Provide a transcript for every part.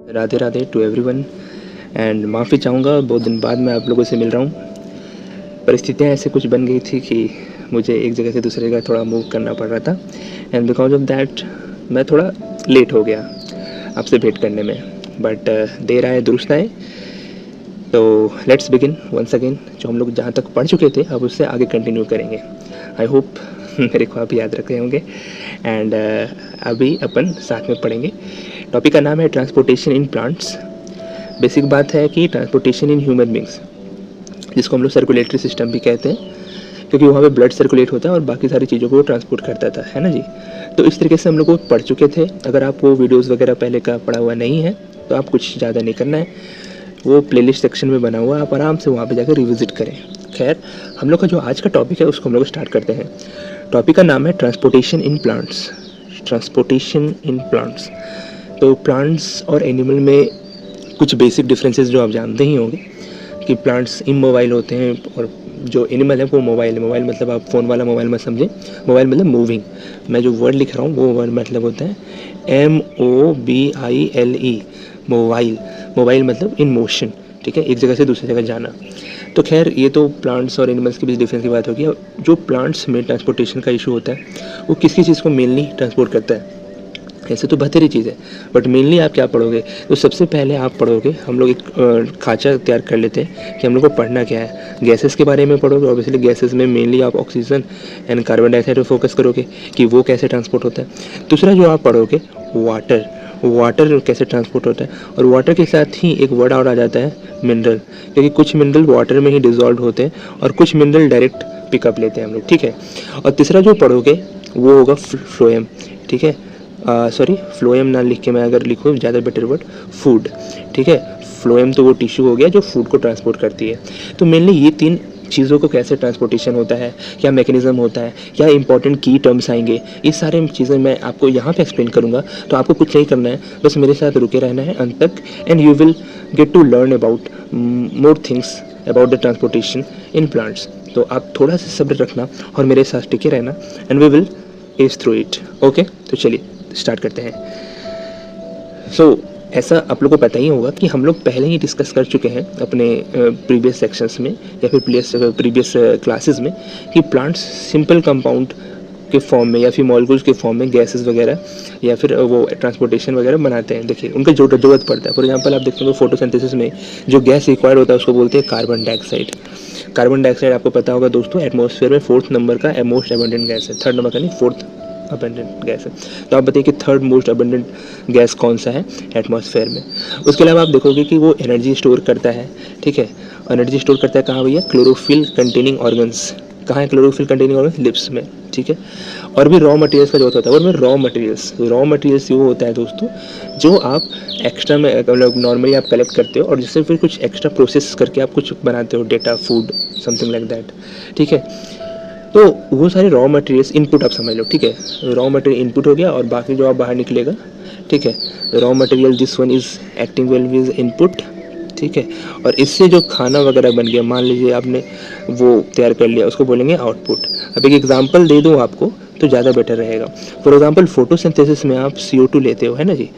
Radhe Radhe to everyone and माफ़ी चाहूँगा, बहुत दिन बाद मैं आप लोगों से मिल रहा हूँ। परिस्थितियाँ ऐसे कुछ बन गई थी कि मुझे एक जगह से दूसरी जगह थोड़ा मूव करना पड़ रहा था एंड बिकॉज ऑफ दैट मैं थोड़ा लेट हो गया आपसे भेंट करने में, बट देर आए दुरुस्त आए। तो लेट्स बिगिन वंस अगेन। जो हम लोग जहाँ तक पढ़ चुके थे अब उससे आगे कंटिन्यू करेंगे। आई होप मेरे को आप याद रखे होंगे एंड अभी अपन साथ में पढ़ेंगे। टॉपिक का नाम है ट्रांसपोर्टेशन इन प्लांट्स। बेसिक बात है कि ट्रांसपोर्टेशन इन ह्यूमन बींग्स, जिसको हम लोग सर्कुलेटरी सिस्टम भी कहते हैं, क्योंकि वहाँ पे ब्लड सर्कुलेट होता है और बाकी सारी चीज़ों को वो ट्रांसपोर्ट करता था, है ना जी। तो इस तरीके से हम लोग वो पढ़ चुके थे। अगर आप वो वीडियोज़ वगैरह पहले का पढ़ा हुआ नहीं है तो आप कुछ ज़्यादा नहीं करना है, वो प्लेलिस्ट सेक्शन में बना हुआ है, आप आराम से वहाँ पे जाकर रिविजिट करें। खैर, हम लोग का जो आज का टॉपिक है उसको हम लोग स्टार्ट करते हैं। टॉपिक का नाम है transportation in plants. Transportation in plants, तो प्लांट्स और एनिमल में कुछ बेसिक डिफरेंसेस जो आप जानते ही होंगे कि प्लांट्स इमोबाइल होते हैं और जो एनिमल है वो मोबाइल है। मोबाइल मतलब आप फ़ोन वाला मोबाइल मत समझें, मोबाइल मतलब मूविंग। मैं जो वर्ड लिख रहा हूँ वो वर्ड मतलब होता है MOBILE, मोबाइल। मोबाइल मतलब इन मोशन, ठीक है, एक जगह से दूसरी जगह जाना। तो खैर, ये तो प्लांट्स और एनिमल्स के बीच डिफरेंस की बात होगी। जो प्लांट्स में ट्रांसपोर्टेशन का इशू होता है वो किस चीज़ को मेनली ट्रांसपोर्ट करता है। ऐसे तो बेहतरी चीज़ है, बट मेनली आप क्या पढ़ोगे, तो सबसे पहले आप पढ़ोगे, हम लोग एक खांचा तैयार कर लेते हैं कि हम लोग को पढ़ना क्या है। गैसेस के बारे में पढ़ोगे। ऑब्वियसली गैसेस में मेनली आप ऑक्सीजन एंड कार्बन डाइऑक्साइड पर फोकस करोगे कि वो कैसे ट्रांसपोर्ट होता है। दूसरा जो आप पढ़ोगे वाटर, वाटर कैसे ट्रांसपोर्ट होता है। और वाटर के साथ ही एक वर्ड और आ जाता है मिनरल, क्योंकि कुछ मिनरल वाटर में ही डिजॉल्व होते हैं और कुछ मिनरल डायरेक्ट पिकअप लेते हैं हम लोग, ठीक है। और तीसरा जो पढ़ोगे वो होगा फ्लोएम, ठीक है। सॉरी, फ्लोएम ना लिख के मैं अगर लिखूँ ज़्यादा बेटर वर्ड, फूड, ठीक है। फ्लोएम तो वो टिश्यू हो गया जो फूड को ट्रांसपोर्ट करती है। तो मेनली ये तीन चीज़ों को कैसे ट्रांसपोर्टेशन होता है, क्या मैकेनिज्म होता है, क्या इंपॉर्टेंट की टर्म्स आएंगे, ये सारे चीज़ें मैं आपको यहाँ पे एक्सप्लेन करूँगा। तो आपको कुछ नहीं करना है, बस मेरे साथ रुके रहना है अंत तक and you will get to learn about more things about the transportation in plants. तो आप थोड़ा सा सब्र रखना और मेरे साथ टिके रहना and we will edge through it. Okay, तो चलिए स्टार्ट करते हैं। ऐसा आप लोगों को पता ही होगा कि हम लोग पहले ही डिस्कस कर चुके हैं अपने प्रीवियस सेक्शंस में या फिर प्रीवियस क्लासेस में कि प्लांट्स सिंपल कंपाउंड के फॉर्म में या फिर मॉलिक्यूल्स के फॉर्म में गैसेस वगैरह या फिर वो ट्रांसपोर्टेशन वगैरह बनाते हैं। देखिए, उनका जो ज़रूरत पड़ता है, फॉर एग्जांपल आप देखते हैं फोटोसिंथेसिस में जो गैस रिक्वायर्ड होता है उसको बोलते हैं कार्बन डाइऑक्साइड। कार्बन डाइऑक्साइड आपको पता होगा दोस्तों, एटमॉस्फेयर में 4th नंबर का मोस्ट अबंडेंट गैस है। 3rd नंबर का नहीं, 4th अबंडेंट गैस है। तो आप बताइए कि 3rd मोस्ट अबंडेंट गैस कौन सा है एटमॉस्फेयर में। उसके अलावा आप देखोगे कि वो एनर्जी स्टोर करता है, ठीक है। एनर्जी स्टोर करता है कहाँ भैया, क्लोरोफिल कंटेनिंग ऑर्गन्स। कहाँ है क्लोरोफिल कंटेनिंग ऑर्गन्स, लिप्स में, ठीक है। और भी रॉ मटेरियल्स का जो होता है, और में रॉ मटेरियल्स वो होता है दोस्तों जो आप एक्स्ट्रा में मतलब नॉर्मली आप कलेक्ट करते हो और जिससे फिर कुछ एक्स्ट्रा प्रोसेस करके आप कुछ बनाते हो, data, food, something like that, ठीक है। तो वो सारे रॉ मटेरियल्स इनपुट आप समझ लो, ठीक है। रॉ मटेरियल इनपुट हो गया और बाकी जो आप बाहर निकलेगा, ठीक है। Raw material this one is acting well with input, ठीक है। और इससे जो खाना वगैरह बन गया, मान लीजिए आपने वो तैयार कर लिया, उसको बोलेंगे आउटपुट। अब एक एग्जांपल दे दूँ आपको तो ज़्यादा बेटर रहेगा। फॉर एग्जांपल फोटोसिंथेसिस में आप CO2 लेते हो, है ना जी,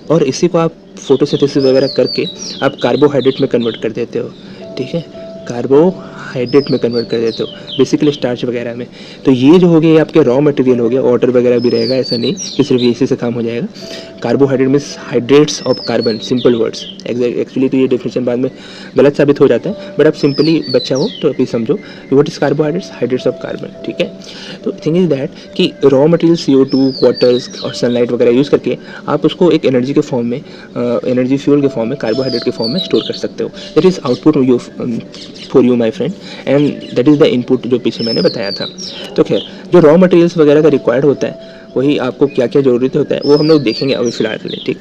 और इसी को आप फोटोसिंथेसिस वगैरह करके आप कार्बोहाइड्रेट में कन्वर्ट कर देते हो, ठीक है। कार्बोहाइड्रेट में कन्वर्ट कर देते हो, बेसिकली स्टार्च वगैरह में। तो ये जो हो गया ये आपके रॉ मटेरियल हो गया। वाटर वगैरह भी रहेगा, ऐसा नहीं कि सिर्फ इसी से काम हो जाएगा। Carbohydrate means hydrates of carbon, simple words. Actually तो ये डेफिनेशन बाद में गलत साबित हो जाता है, बट आप सिंपली बच्चा हो तो अभी समझो what is carbohydrates, hydrates of carbon, ठीक है। तो थिंग इज दैट कि रॉ मटेरियल CO2, वाटर्स और सनलाइट वगैरह यूज़ करके आप उसको एक एनर्जी के फॉर्म में, एनर्जी फ्यूल के फॉर्म में, कार्बोहाइड्रेट के फॉर्म में स्टोर कर सकते हो। That is output for you my friend and that is the input जो पीछे मैंने बताया था। तो खैर, जो रॉ मटेरियल्स वगैरह का रिक्वायर्ड होता है वही आपको क्या क्या ज़रूरत होता है वो हम लोग देखेंगे अभी फ़िलहाल के लिए, ठीक।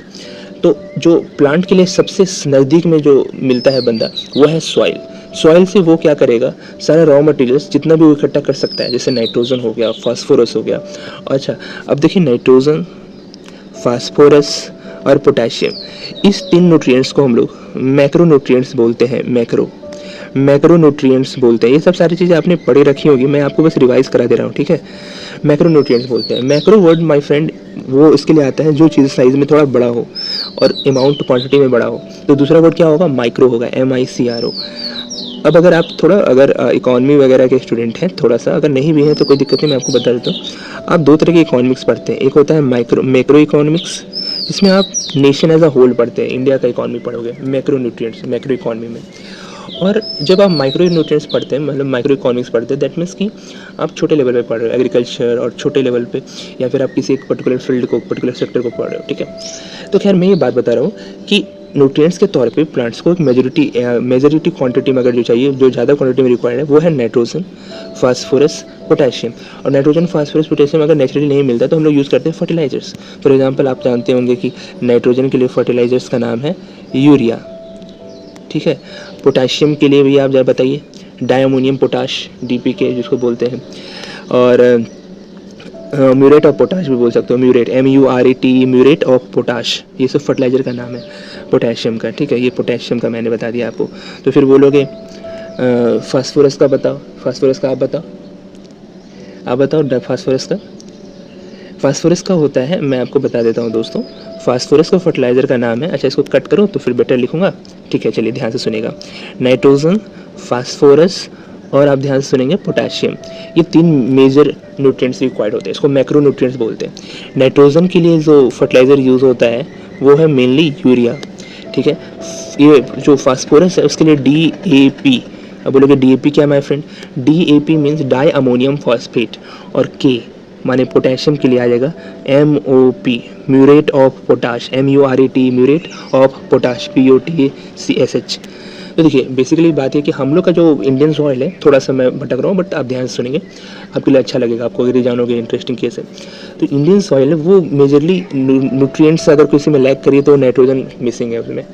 तो जो प्लांट के लिए सबसे नज़दीक में जो मिलता है बंदा वो है सॉइल। सॉइल से वो क्या करेगा, सारा रॉ मटेरियल्स जितना भी वो इकट्ठा कर सकता है, जैसे नाइट्रोजन हो गया, फास्फोरस हो गया। अच्छा, अब देखिए नाइट्रोजन, फास्फोरस और पोटेशियम, इस 3 न्यूट्रिएंट्स को हम लोग मैक्रो न्यूट्रिएंट्स बोलते हैं। मैक्रो न्यूट्रिएंट्स बोलते हैं। ये सब सारी चीज़ें आपने पढ़े रखी होगी, मैं आपको बस रिवाइज करा दे रहा हूँ, ठीक है। मैक्रोन्यूट्रिएंट्स बोलते हैं। मैक्रो वर्ड माय फ्रेंड वो इसके लिए आता है जो चीज़ साइज़ में थोड़ा बड़ा हो और अमाउंट क्वांटिटी में बड़ा हो। तो दूसरा वर्ड क्या होगा, माइक्रो होगा, MICRO। अब अगर आप थोड़ा अगर इकोनॉमी वगैरह के स्टूडेंट हैं, थोड़ा सा अगर नहीं भी हैं तो कोई दिक्कत नहीं, मैं आपको बता देता हूँ। आप दो तरह के इकोनॉमिक्स पढ़ते हैं, एक होता है मैक्रो इकोनॉमिक्स, जिसमें आप नेशन एज अ होल पढ़ते हैं, इंडिया का इकोनॉमी पढ़ोगे मैक्रो न्यूट्रिएंट्स मैक्रो इकोनॉमी में। और जब आप माइक्रो न्यूट्रिएंट्स पढ़ते हैं, मतलब माइक्रो इकोनॉमिक्स पढ़ते हैं, दैट मीन्स कि आप छोटे लेवल पे पढ़ रहे हो, एग्रीकल्चर और छोटे लेवल पे, या फिर आप किसी एक पर्टिकुलर फील्ड को, पर्टिकुलर सेक्टर को पढ़ रहे हो, ठीक है। तो खैर मैं ये बात बता रहा हूँ कि न्यूट्रिएंट्स के तौर पे प्लांट्स को एक मेजॉरिटी क्वांटिटी में अगर जो चाहिए, जो ज़्यादा क्वांटिटी में रिक्वायर्ड है, वो है नाइट्रोजन, फास्फोरस, पोटेशियम। और नाइट्रोजन, फास्फोरस, पोटेशियम अगर नेचुरली नहीं मिलता तो हम लोग यूज़ करते हैं फर्टिलाइजर्स। फॉर एग्जांपल आप जानते होंगे कि नाइट्रोजन के लिए फर्टिलाइजर्स का नाम है यूरिया, ठीक है। पोटाशियम के लिए भी आप जरा बताइए, डायमोनियम पोटाश, DPK जिसको बोलते हैं। और म्यूरेट ऑफ पोटाश भी बोल सकते हो, muriate, MURAT, muriate of potash, ये सब फर्टिलाइजर का नाम है पोटेशियम का, ठीक है। ये पोटेशियम का मैंने बता दिया आपको। तो फिर बोलोगे फास्फोरस का बताओ, फास्फोरस का आप बताओ फास्फोरस का। फास्फोरस का होता है, मैं आपको बता देता हूँ दोस्तों, फास्फोरस का फर्टिलाइज़र का नाम है, अच्छा इसको कट करो तो फिर बेटर लिखूँगा, ठीक है। चलिए ध्यान से सुनेगा, नाइट्रोजन, फास्फोरस और आप ध्यान से सुनेंगे पोटेशियम, ये 3 मेजर न्यूट्रिएंट्स रिक्वायर्ड होते हैं, इसको मैक्रो न्यूट्रिएंट्स बोलते हैं। नाइट्रोजन के लिए जो फर्टिलाइज़र यूज़ होता है वो है मेनली यूरिया, ठीक है। ये जो फास्फोरस है उसके लिए DAP। अब बोलोगे DAP क्या my friend, DAP means di ammonium phosphate, और K माने पोटेशियम के लिए आ जाएगा MOP, muriate of potash, MURAT, muriate of potash, POTASH। तो देखिए बेसिकली बात है कि हम लोग का जो इंडियन सॉइल है, थोड़ा सा मैं भटक रहा हूँ बट आप ध्यान से सुनेंगे, आपके लिए अच्छा लगेगा, आपको अगर ये जानोगे इंटरेस्टिंग केस है। तो इंडियन सॉइल है वो मेजरली न्यूट्रिएंट्स अगर किसी में लैक करिए तो नाइट्रोजन मिसिंग है उसमें,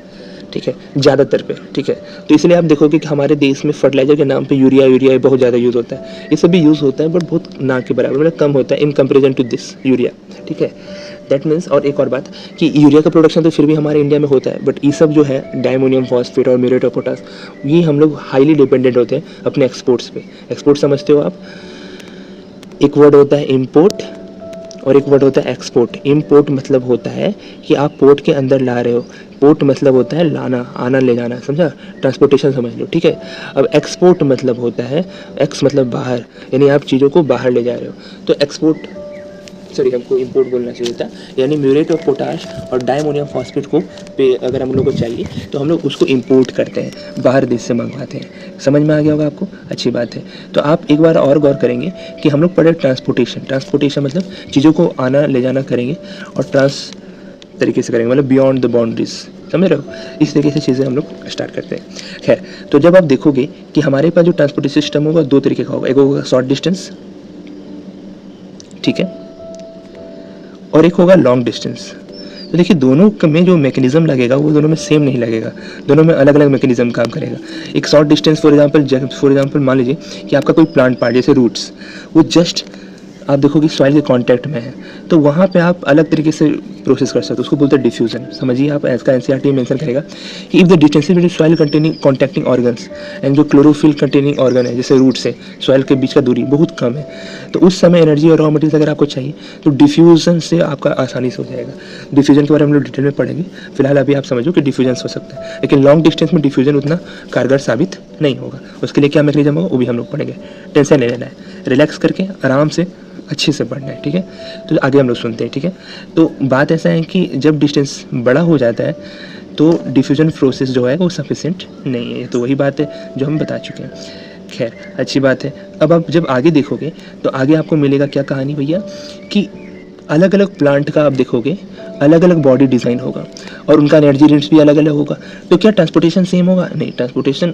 ठीक है, ज़्यादातर पे, ठीक है। तो इसलिए आप देखोगे कि हमारे देश में फर्टिलाइजर के नाम पे यूरिया बहुत ज़्यादा यूज़ होता है। ये सब भी यूज़ होता है बट बहुत ना के बराबर, मतलब कम होता है in comparison to this urea, ठीक है। दैट मीन्स, और एक और बात कि यूरिया का प्रोडक्शन तो फिर भी हमारे इंडिया में होता है, बट ये सब जो है डायमोनियम फॉस्फेट और म्यूरेट ऑफ पोटाश, ये हम लोग हाईली डिपेंडेंट होते हैं अपने एक्सपोर्ट्स पे। एक्सपोर्ट समझते हो आप, एक वर्ड होता है इम्पोर्ट और एक वर्ड होता है एक्सपोर्ट। इम्पोर्ट मतलब होता है कि आप पोर्ट के अंदर ला रहे हो, पोर्ट मतलब होता है लाना, आना, ले जाना, समझा, ट्रांसपोर्टेशन समझ लो, ठीक है। अब एक्सपोर्ट मतलब होता है, एक्स मतलब बाहर, यानी आप चीज़ों को बाहर ले जा रहे हो, तो एक्सपोर्ट, सॉरी हमको इंपोर्ट बोलना चाहिए था। यानी म्यूरेट ऑफ पोटाश और डायमोनियम फॉस्फेट को पे अगर हम लोग को चाहिए तो हम लोग उसको इंपोर्ट करते हैं, बाहर देश से मंगवाते हैं। समझ में आ गया होगा आपको, अच्छी बात है। तो आप एक बार और गौर करेंगे कि हम लोग पढ़े ट्रांसपोर्टेशन मतलब चीज़ों को आना ले जाना करेंगे और ट्रांस तरीके से करेंगे, मतलब बियॉन्ड द बाउंड्रीज, समझ रहे हो। इस तरीके से चीज़ें हम लोग स्टार्ट करते हैं। खैर, तो जब आप देखोगे कि हमारे पास जो ट्रांसपोर्टेशन सिस्टम होगा 2 तरीके का होगा, एक होगा शॉर्ट डिस्टेंस, ठीक है, और एक होगा लॉन्ग डिस्टेंस। तो देखिए दोनों में जो मैकेनिज्म लगेगा वो दोनों में सेम नहीं लगेगा, दोनों में अलग अलग मैकेनिज्म काम करेगा। एक शॉर्ट डिस्टेंस फॉर एग्जांपल मान लीजिए कि आपका कोई प्लांट पार्ट जैसे रूट्स, वो जस्ट आप देखोगे सॉइल के कांटेक्ट में है, तो वहाँ पे आप अलग तरीके से प्रोसेस कर सकते हो, उसको बोलते हैं डिफ्यूजन। समझिए आप, इसका NCERT मेंशन करेगा कि if the distance between soil containing contacting organs and जो क्लोरोफिल कंटेनिंग ऑर्गन है जैसे रूट से सॉइल के बीच का दूरी बहुत कम है, तो उस समय एनर्जी और रॉ मटेरियल अगर आपको चाहिए तो डिफ्यूजन से आपका आसानी से हो जाएगा। डिफ्यूजन के बारे में हम लोग डिटेल में पढ़ेंगे, फिलहाल अभी आप समझो कि डिफ्यूजन हो सकता है, लेकिन लॉन्ग डिस्टेंस में डिफ्यूजन उतना कारगर साबित नहीं होगा। उसके लिए क्या मैकेनिज्म होगा वो भी हम लोग पढ़ेंगे, टेंशन नहीं लेना है, रिलैक्स करके आराम से अच्छे से पढ़ना है, ठीक है। तो आगे हम लोग सुनते हैं, ठीक है। तो बात ऐसा है कि जब डिस्टेंस बड़ा हो जाता है तो डिफ्यूजन प्रोसेस जो है वो सफिशिएंट नहीं है, तो वही बात है जो हम बता चुके हैं। खैर अच्छी बात है। अब आप जब आगे देखोगे तो आगे आपको मिलेगा क्या कहानी भैया, कि अलग अलग प्लांट का आप देखोगे अलग अलग बॉडी डिज़ाइन होगा और उनका एनर्जी रेंज भी अलग अलग होगा। तो क्या ट्रांसपोर्टेशन सेम होगा? नहीं, ट्रांसपोर्टेशन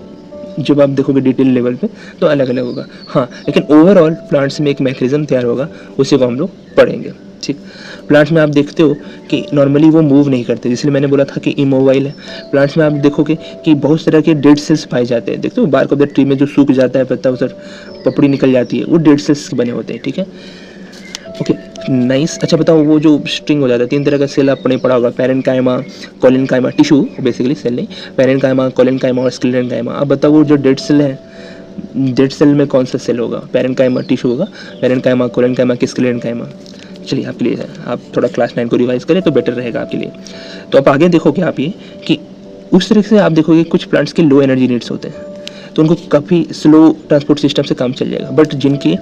जब आप देखोगे डिटेल लेवल पे तो अलग अलग होगा, हाँ, लेकिन ओवरऑल प्लांट्स में एक मैकेनिज्म तैयार होगा, उसी को हम लोग पढ़ेंगे, ठीक। प्लांट्स में आप देखते हो कि नॉर्मली वो मूव नहीं करते, इसलिए मैंने बोला था कि इमोबाइल है। प्लांट्स में आप देखोगे कि बहुत तरह के डेड सेल्स पाए जाते हैं, देखते हो बार्क ऑफ द ट्री में जो सूख जाता है पत्ता, उधर पपड़ी निकल जाती है, वो डेड सेल्स बने होते हैं, ठीक है, ओके, नाइस। अच्छा बताओ, वो जो स्ट्रिंग हो जाता है, 3 तरह का सेल आपने पढ़ा होगा, parenchyma, collenchyma, tissue basically cell नहीं, पैरेन्काइमा, कोलेनकाइमा और स्क्लेरेन्काइमा। अब बताओ वो जो डेड सेल है डेड सेल में कौन सा सेल होगा, पैरेन्काइमा टिश्यू होगा, पैरेन्काइमा, कोलेन्काइमा, स्क्लेरेन्काइमा। चलिए आपके लिए आप थोड़ा क्लास 9 को रिवाइज करें तो बेटर रहेगा आपके लिए। तो आप आगे देखोगे आप ये कि उस तरीके से आप देखोगे कुछ प्लांट्स के लो एनर्जी नीड्स होते हैं तो उनको काफ़ी स्लो ट्रांसपोर्ट सिस्टम से काम चल जाएगा, बट जिनकी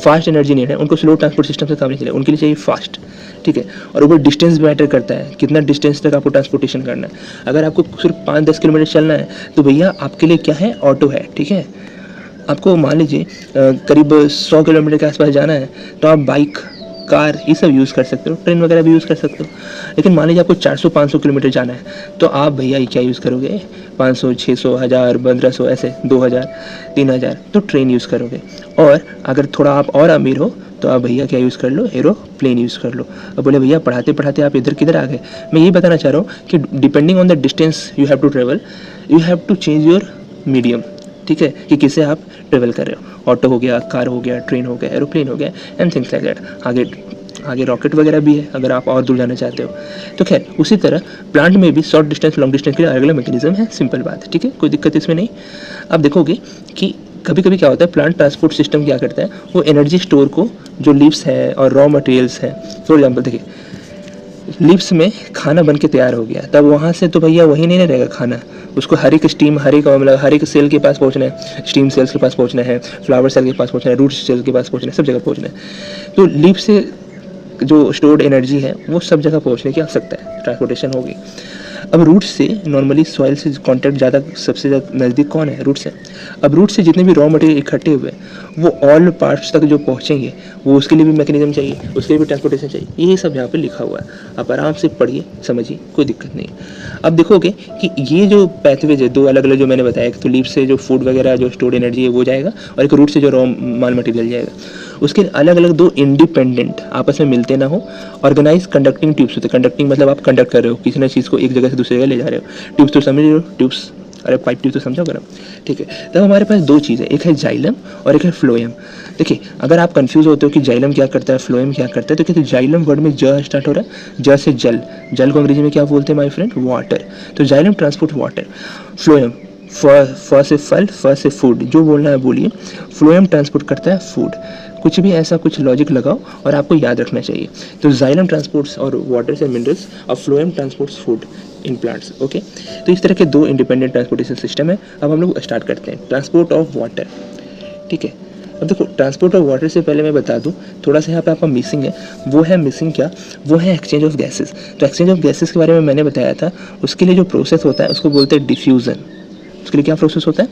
फास्ट एनर्जी नीड है उनको स्लो ट्रांसपोर्ट सिस्टम से काम नहीं चलेगा, उनके लिए चाहिए फास्ट। ठीक है, और ऊपर डिस्टेंस भी मैटर करता है, कितना डिस्टेंस तक आपको ट्रांसपोर्टेशन करना है। अगर आपको सिर्फ 5-10 किलोमीटर चलना है तो भैया आपके लिए क्या है, ऑटो है। ठीक है, आपको मान लीजिए करीब 100 किलोमीटर के आसपास जाना है तो आप बाइक, कार ये सब यूज़ कर सकते हो, ट्रेन वगैरह भी यूज़ कर सकते हो। लेकिन मान लीजिए आपको 400-500 किलोमीटर जाना है तो आप भैया ये क्या यूज़ करोगे, 500, 600, 1000, 1500, ऐसे 2000, 3000 तो ट्रेन यूज़ करोगे। और अगर थोड़ा आप और अमीर हो तो आप भैया क्या यूज़ कर लो, एरोप्लेन यूज़ कर लो। अब बोले भैया पढ़ाते पढ़ाते आप इधर किधर आ गए। मैं यही बताना चाह रहा हूँ कि depending on the distance you have to travel, you have to change your medium. ठीक है, कि किससे आप ट्रेवल कर रहे हो, ऑटो हो गया, कार हो गया, ट्रेन हो गया, एरोप्लेन हो गया एंड थिंग्स लाइक दैट। आगे रॉकेट वगैरह भी है अगर आप और दूर जाना चाहते हो। तो खैर उसी तरह प्लांट में भी शॉर्ट डिस्टेंस, लॉन्ग डिस्टेंस के लिए अलग अलग मैकेनिज्म है, सिंपल बात है। ठीक है, कोई दिक्कत इसमें नहीं। आप देखोगे कि कभी कभी क्या होता है, प्लांट ट्रांसपोर्ट सिस्टम क्या करता है, वो एनर्जी स्टोर को, जो लीव्स है और रॉ मटेरियल्स है, फॉर एग्जाम्पल देखिए लीव्स में खाना बन के तैयार हो गया, तब वहाँ से तो भैया वही नहीं रहेगा खाना, उसको हर एक स्टीम, हर एक सेल के पास पहुँचना है, स्टीम सेल्स के पास पहुँचना है, फ्लावर सेल के पास पहुँचना है, रूट सेल के पास पहुँचना है, सब जगह पहुँचना है। तो लीव से जो स्टोर्ड एनर्जी है वो सब जगह पहुँचने की आवश्यकता है, ट्रांसपोर्टेशन होगी। अब रूट से नॉर्मली सॉइल से कॉन्टैक्ट ज़्यादा, सबसे ज़्यादा नज़दीक कौन है, रूट से। अब रूट से जितने भी रॉ मटेरियल इकट्ठे हुए वो ऑल पार्ट्स तक जो पहुँचेंगे वो उसके लिए भी मैकेनिज्म चाहिए, उसके लिए भी ट्रांसपोर्टेशन चाहिए। यही सब यहाँ पे लिखा हुआ है, आप आराम से पढ़िए, समझिए, कोई दिक्कत नहीं। अब देखोगे कि ये जो पैथवेज है, दो अलग अलग जो मैंने बताया, तो लीफ से जो फूड वगैरह जो स्टोर्ड एनर्जी है वो जाएगा और एक रूट से जो रॉ माल मटेरियल जाएगा, उसके अलग अलग दो इंडिपेंडेंट, आपस में मिलते ना हो, ऑर्गेनाइज कंडक्टिंग ट्यूब्स होते हैं। कंडक्टिंग मतलब आप कंडक्ट कर रहे हो किसी ना चीज़ को, एक जगह से दूसरी जगह ले जा रहे हो। ट्यूब्स तो समझ रहे हो, ट्यूब्स, अरे पाइप ट्यूब तो समझो करो। ठीक है, तब हमारे पास दो चीज़ है, एक है जाइलम और एक है फ्लोएम। देखिए अगर आप कंफ्यूज होते हो कि जाइलम क्या करता है, फ्लोएम क्या करता है, तो कहते जाइलम वर्ड में ज स्टार्ट हो रहा है, ज से जल, जल को अंग्रेजी में क्या बोलते हैं माय फ्रेंड, वाटर। तो जाइलम ट्रांसपोर्ट वाटर, फ्लोएम फ से फल, फ से फूड, जो बोलना है बोलिए। फ्लोएम ट्रांसपोर्ट करता है फूड। कुछ भी ऐसा कुछ लॉजिक लगाओ और आपको याद रखना चाहिए। तो जाइलम ट्रांसपोर्ट्स और वाटर्स एंड मिनरल्स और phloem transports food in plants. Okay, तो इस तरह के दो इंडिपेंडेंट ट्रांसपोर्टेशन सिस्टम है। अब हम लोग स्टार्ट करते हैं ट्रांसपोर्ट ऑफ वाटर। ठीक है, अब देखो ट्रांसपोर्ट ऑफ वाटर से पहले मैं बता दूं, थोड़ा सा यहाँ पे आपका मिसिंग है। वो है मिसिंग क्या, वो है एक्सचेंज ऑफ गैसेस। तो एक्सचेंज ऑफ गैसेस के बारे में मैंने बताया था, उसके लिए जो प्रोसेस होता है उसको बोलते हैं डिफ्यूज़न। उसके लिए क्या प्रोसेस होता है,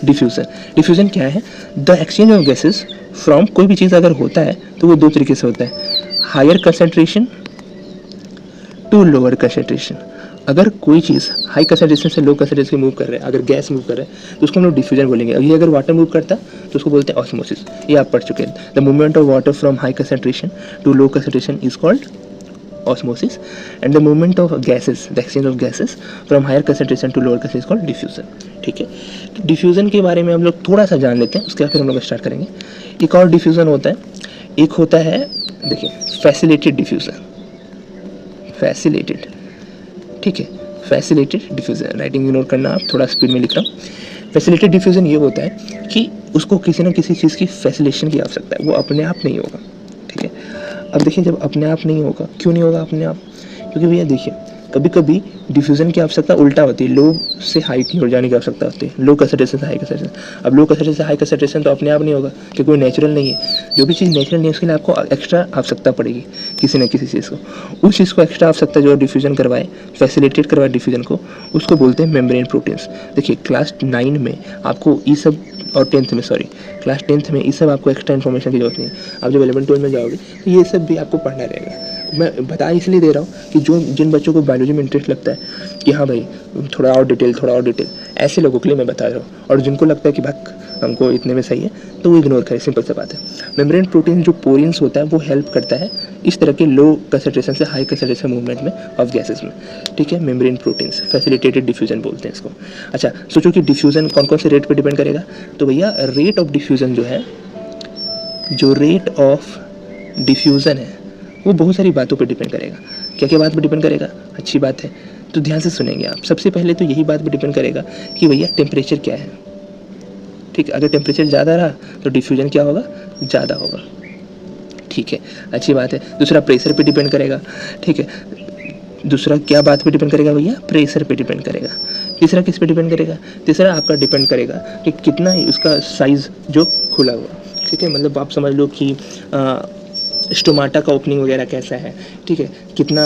डिफ्यूज़न। डिफ्यूज़न क्या है, the exchange of gases from, कोई भी चीज़ अगर होता है तो वो दो तरीके से होता है, higher concentration to lower concentration. अगर कोई चीज़ हाई कंसनट्रेशन से लो कंसनट्रेशन मूव कर रहा है, अगर गैस मूव कर रहा है तो उसको हम लोग डिफ्यूजन बोलेंगे। और ये अगर वाटर मूव करता है तो उसको बोलते हैं ऑस्मोसिस। ये आप पढ़ चुके हैं। The movement of water from high concentration to low concentration is called osmosis, and the movement of gases, the exchange of gases from higher concentration to lower concentration is called diffusion। ठीक है, तो diffusion के बारे में हम लोग थोड़ा सा जान लेते हैं, उसके बाद फिर हम लोग स्टार्ट करेंगे। एक और डिफ्यूज़न होता है, एक होता है देखिए फैसिलिटेड डिफ्यूज़न, फैसिलिटेड। ठीक है, फैसिलिटेड डिफ्यूज़न, राइटिंग नोट करना, आप थोड़ा स्पीड में लिख रहा हूँ। फैसिलिटेड डिफ्यूज़न ये होता है कि उसको किसी न किसी चीज़ की फैसिलेशन की आवश्यकता है, वो अपने आप नहीं होगा। ठीक है, अब देखिए जब अपने आप नहीं होगा, क्यों नहीं होगा अपने आप, क्योंकि भैया देखिए कभी कभी डिफ्यूज़न की आवश्यकता उल्टा होती है, लो से हाई की ओर जाने की आवश्यकता होती है, लो कंसंट्रेशन से हाई कंसंट्रेशन। अब लो कंसंट्रेशन से हाई कंसंट्रेशन तो अपने आप नहीं होगा क्योंकि वो नेचुरल नहीं है। जो भी चीज़ नेचुरल नहीं है उसके लिए आपको एक्स्ट्रा आवश्यकता पड़ेगी किसी न किसी चीज़ को। उस चीज़ को एक्स्ट्रा आवश्यकता जो डिफ्यूज़न करवाए, फैसिलिटेट करवाए डिफ्यूज़न को, उसको बोलते हैं मेम्ब्रेन प्रोटीन्स। देखिए क्लास 9 में आपको ये सब, और 10th में, सॉरी क्लास 10th में ये सब आपको एक्स्ट्रा इन्फॉर्मेशन की जरूरत नहीं है। आप जब 11-12 में जाओगे तो ये सब भी आपको पढ़ना रहेगा। मैं बता इसलिए दे रहा हूँ कि जिन बच्चों को बायोलॉजी में इंटरेस्ट लगता है कि हाँ भाई थोड़ा और डिटेल, ऐसे लोगों के लिए मैं बता रहा हूँ। और जिनको लगता है कि भाग हमको इतने में सही है तो वो इग्नोर करें, सिंपल सा बात है। मेम्ब्रेन प्रोटीन जो पोरियंस होता है वो हेल्प करता है इस तरह के लो कंसंट्रेशन से हाई कंसंट्रेशन मूवमेंट में ऑफ गैसेस में। ठीक है, मेम्ब्रेन प्रोटीन्स, फैसिलिटेटेड डिफ्यूजन बोलते हैं इसको। अच्छा सोचो कि डिफ्यूजन कौन कौन से रेट पे डिपेंड करेगा, तो भैया रेट ऑफ डिफ्यूजन जो है, जो रेट ऑफ डिफ्यूजन है वो बहुत सारी बातों पे डिपेंड करेगा। क्या क्या बात पे डिपेंड करेगा, अच्छी बात है तो ध्यान से सुनेंगे आप। सबसे पहले तो यही बात पे डिपेंड करेगा कि भैया टेम्परेचर क्या है। ठीक है, अगर टेम्परेचर ज़्यादा रहा तो डिफ्यूजन क्या होगा, ज़्यादा होगा। ठीक है, अच्छी बात है। दूसरा प्रेशर पे डिपेंड करेगा। ठीक है, दूसरा क्या बात पे डिपेंड करेगा भैया, प्रेशर पे डिपेंड करेगा। तीसरा किस पे डिपेंड करेगा, तीसरा आपका डिपेंड करेगा कि कितना ही उसका साइज़ जो खुला हुआ। ठीक है, मतलब आप समझ लो कि स्टोमाटा का ओपनिंग वगैरह कैसा है। ठीक है, कितना